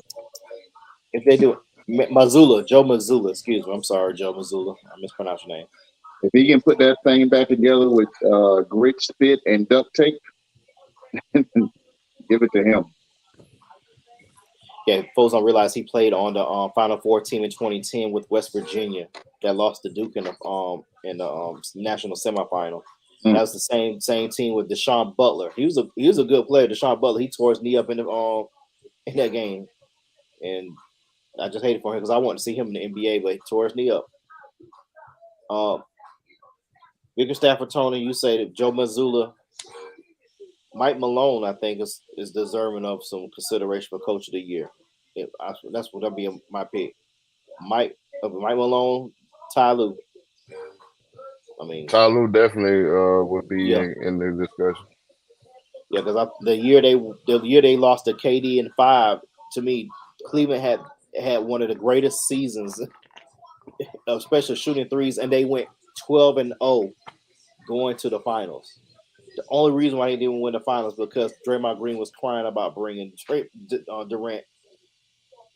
B: If they do Mazzulla, Joe Mazzulla. Excuse me. I'm sorry, Joe Mazzulla. I mispronounced your name.
D: If he can put that thing back together with grit, spit, and duct tape, give it to him.
B: Yeah, folks don't realize he played on the Final Four team in 2010 with West Virginia that lost to Duke in the national semifinal. That was the same team with Deshaun Butler. He was a good player. Deshaun Butler. He tore his knee up in that game, and I just hated for him because I wanted to see him in the NBA, but he tore his knee up. Bigger staff for Tony. You say that Joe Mazzulla, Mike Malone, I think is deserving of some consideration for Coach of the Year. That's what that'd be my pick. Mike Malone, Ty Lue. I mean,
A: Ty Lue definitely would be in the discussion. Yeah,
B: because the year they lost to KD in 5, to me, Cleveland had one of the greatest seasons, especially shooting threes, and they went 12-0 going to the finals. The only reason why they didn't win the finals because Draymond Green was crying about bringing Durant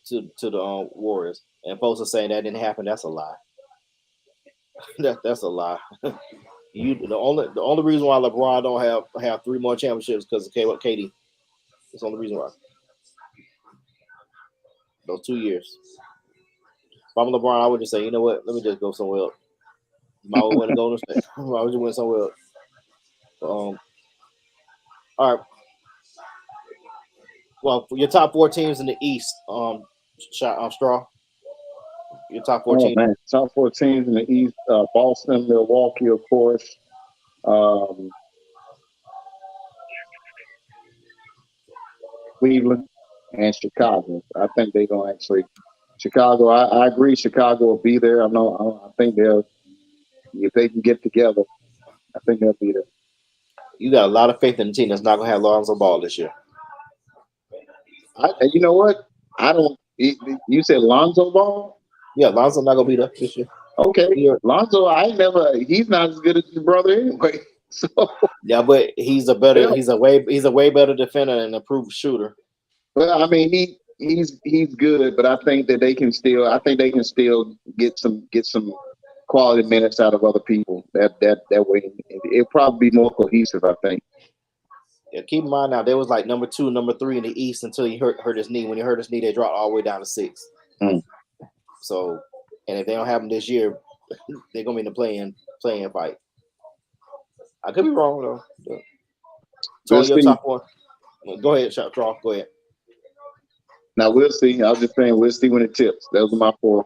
B: to the Warriors, and folks are saying that didn't happen. That's a lie. That's a lie. The only reason why LeBron don't have 3 more championships because of KD. That's the only reason why. Those 2 years. If I'm LeBron, I would just say, you know what? Let me just go somewhere else. I would want to go to I would just went somewhere else. All right. Well, for your top 4 teams in the East, Straw. Your top 4 teams.
D: Man. Top 4 teams in the East: Boston, Milwaukee, of course. Cleveland and Chicago. I think they're gonna actually. Chicago. I agree. Chicago will be there. I think if they can get together, I think they'll be there.
B: You got a lot of faith in the team that's not going to have Lonzo Ball this year.
D: You know what? I don't. You said Lonzo Ball?
B: Yeah, Lonzo not going to be there this year.
D: Okay, Lonzo. He's not as good as his brother anyway. So
B: Yeah, but he's a way better defender and improved shooter.
D: well, I mean he's good, but I think they can still get some quality minutes out of other people. That way it'll probably be more cohesive, I think.
B: Yeah, keep in mind now they was like number 2, number 3 in the East until he hurt his knee. When he hurt his knee, they dropped all the way down to 6.
D: Mm.
B: So, and if they don't have him this year, they're gonna be in the playing fight. I could be wrong though. But Tony, your top one. Go ahead, Charles. Go ahead.
D: Now we'll see. I was just saying we'll see when it tips. Those are my 4.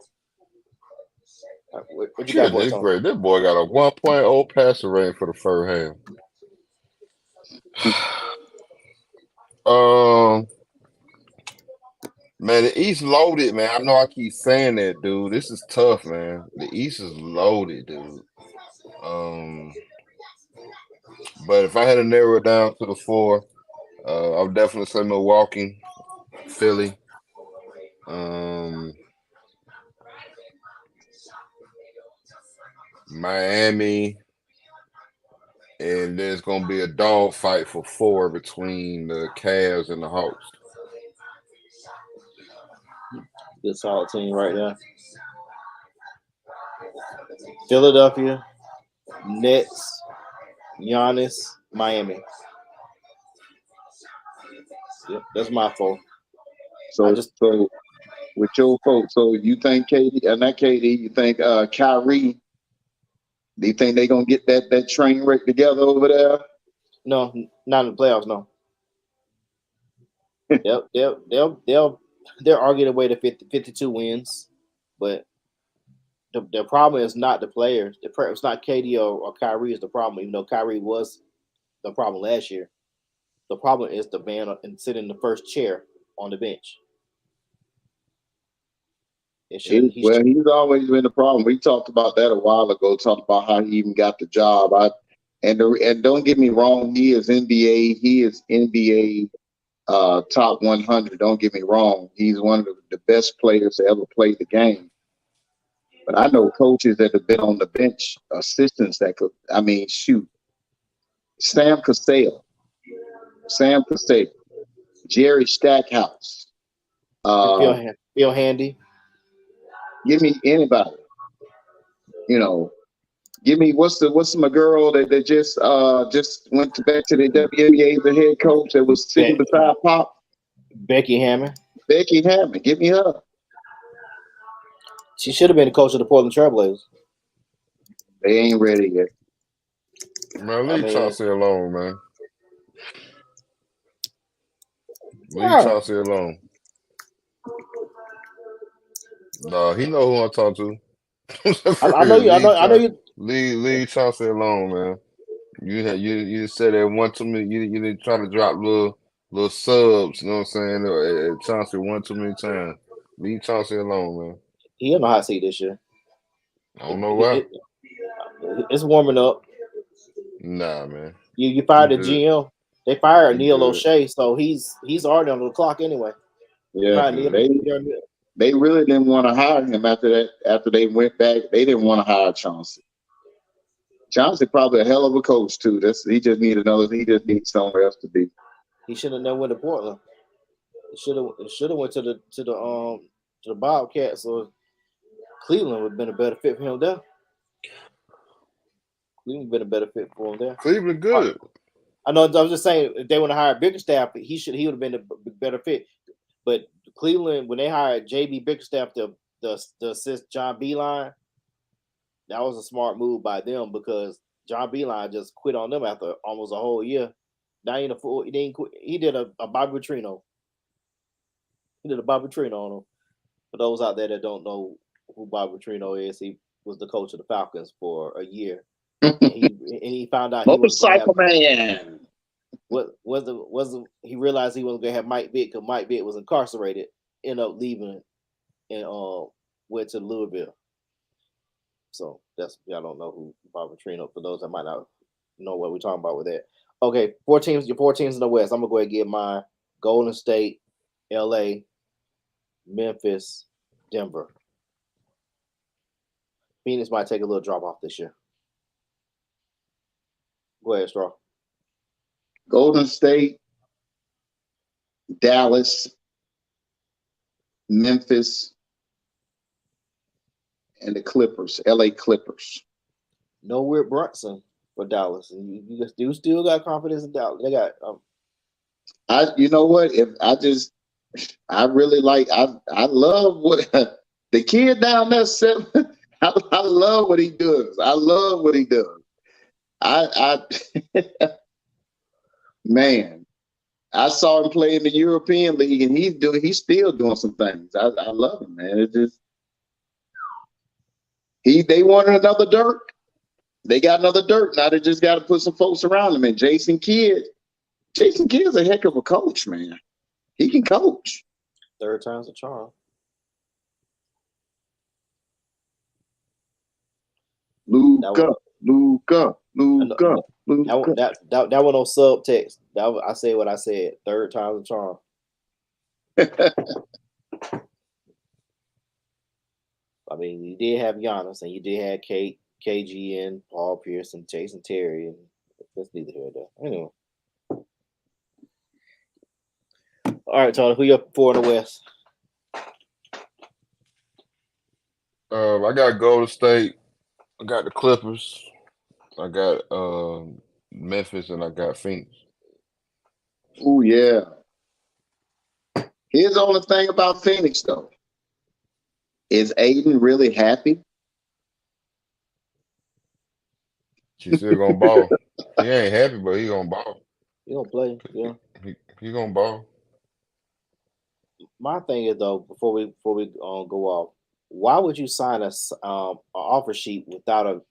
B: What you got, boy,
A: Goodness
B: Tony?
A: great. This boy got a 1.0 passer rating for the first half. Man, the East loaded, man. I know I keep saying that, dude. This is tough, man. The East is loaded, dude. But if I had to narrow it down to the 4, I would definitely say Milwaukee, Philly, Miami, and there's gonna be a dog fight for 4 between the Cavs and the Hawks.
B: Good solid team right there. Philadelphia, Nets, Giannis, Miami. Yep, that's my 4.
D: So with your folks, so you think not KD, you think Kyrie? Do you think they're gonna get that train wreck together over there?
B: No, not in the playoffs. No. They'll argue their way to 52 wins, but the problem is not the players. It's not KD or Kyrie is the problem. Even though Kyrie was the problem last year, the problem is the man and sitting in the first chair on the bench.
D: He's always been the problem. We talked about that a while ago. Talked about how he even got the job. And don't get me wrong, he is NBA. He is NBA top 100. Don't get me wrong. He's one of the best players to ever play the game. But I know coaches that have been on the bench, assistants that could. I mean, shoot, Sam Cassell, Jerry Stackhouse,
B: Bill Handy.
D: Give me anybody. Give me what's my girl that just went back to the WNBA as the head coach that was sitting beside Pop?
B: Becky Hammond.
D: Give me her.
B: She should have been the coach of the Portland Trailblazers.
D: They ain't ready yet.
A: Man, leave Chauncey alone, man. Leave Chauncey alone. No, he know who I'm talking to.
B: I know you.
A: Leave Chauncey alone, man. You said that one too many. You didn't try to drop little subs. You know what I'm saying? Chauncey one too many times. Leave Chauncey alone, man.
B: He don't know how to see this year.
A: I don't know why.
B: It's warming up.
A: Nah, man.
B: You fired the GM. They fired Neil O'Shea, so he's already on the clock anyway.
D: Yeah, they really didn't want to hire him after that. After they went back, they didn't want to hire Chauncey. Chauncey probably a hell of a coach too. He just needs somewhere else to be.
B: He should have never went to Portland. He should have went to the Bobcats or Cleveland would have been a better fit for him there. Cleveland would have been a better fit for him there.
A: Cleveland good.
B: I know. I was just saying if they want to hire Bickerstaff, he would have been a better fit. But Cleveland, when they hired JB Bickerstaff to assist John Beilein, that was a smart move by them because John Beilein just quit on them after almost a whole year. Now he didn't quit. He did a Bobby Petrino. He did a Bobby Petrino on him. For those out there that don't know who Bobby Petrino is, he was the coach of the Falcons for a year. And he found out
D: Motorcycle Man.
B: He realized he wasn't gonna have Mike Vick because Mike Vick was incarcerated, ended up leaving and went to Louisville. So y'all don't know who Bobby Petrino. For those that might not know what we're talking about with that. Okay, your 4 teams in the West. I'm gonna go ahead and get mine. Golden State, LA, Memphis, Denver. Phoenix might take a little drop off this year. Go Go ahead, Straw.
D: Golden State, Dallas, Memphis, and the Clippers, LA Clippers.
B: No Whit Brunson for Dallas. And you still got confidence in Dallas. They got
D: You know what? I really like. I love what the kid down there said. I love what he does. I love what he does. Man, I saw him play in the European League, and he's still doing some things. I love him, man. It's just they wanted another Dirk. They got another Dirk. Now they just got to put some folks around him. And Jason Kidd's a heck of a coach, man. He can coach.
B: Third time's a charm.
D: Luka.
B: That one on subtext. I said what I said. Third time's a charm. I mean, you did have Giannis, and you did have KG and Paul Pierce and Jason Terry, and that's neither here nor there. Anyway. All right, Tony, who you up for in the West?
A: I got Golden State. I got the Clippers. I got Memphis, and I got Phoenix.
D: Oh yeah. Here's the only thing about Phoenix, though. Is Aiden really happy?
A: She's still gonna ball. He ain't happy, but he gonna ball.
B: He gonna play, yeah.
A: He gonna ball.
B: My thing is though, before we go off, why would you sign an offer sheet without a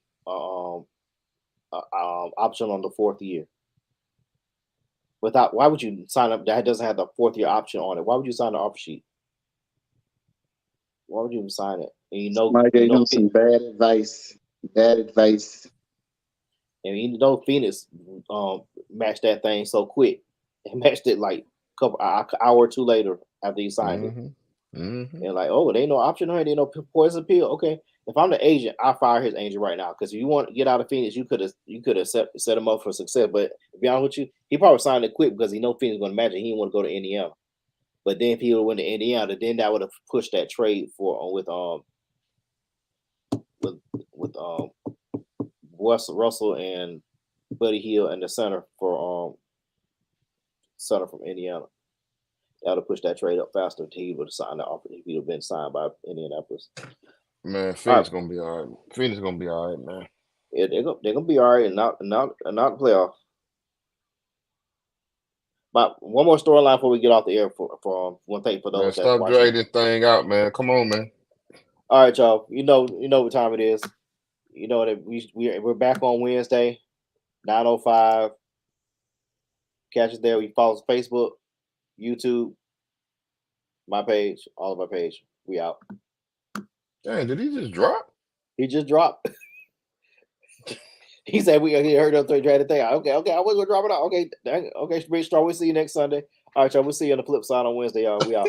B: option on the fourth year? Why would you sign up that doesn't have the fourth year option on it? Why would you sign the offer sheet? Why would you even sign it? And
D: Somebody gave him some bad advice.
B: And you know Phoenix matched that thing so quick. It matched it like an hour or two later after he signed it.
A: Mm-hmm.
B: And like, oh, there ain't no option on it. There ain't no poison pill. Okay, if I'm the agent, I fire his agent right now. Because if you want to get out of Phoenix, you could have set him up for success. But to be honest with you, he probably signed it quick because he know Phoenix going to imagine he didn't want to go to Indiana. But then if he would have went to Indiana, then that would have pushed that trade with Russell and Buddy Hield and the center from Indiana. That would have pushed that trade up faster if he would have signed the offer. If he'd have been signed by Indianapolis.
A: Man, Phoenix gonna be all right. Phoenix gonna be all right, man.
B: Yeah, they're gonna be all right and not playoff. But one more storyline before we get off the air for one thing for those.
A: Man, stop dragging this thing out, man. Come on, man.
B: All right, y'all. You know what time it is. You know that we're back on Wednesday, 9:05. Catch us there. We follow us on Facebook, YouTube, my page, all of our page. We out.
A: Dang, did he just drop?
B: He just dropped. He said he heard us drag the thing out. Okay, I was gonna drop it out. Okay, Big Straw. We'll see you next Sunday. All right, y'all. We'll see you on the flip side on Wednesday, y'all. We out.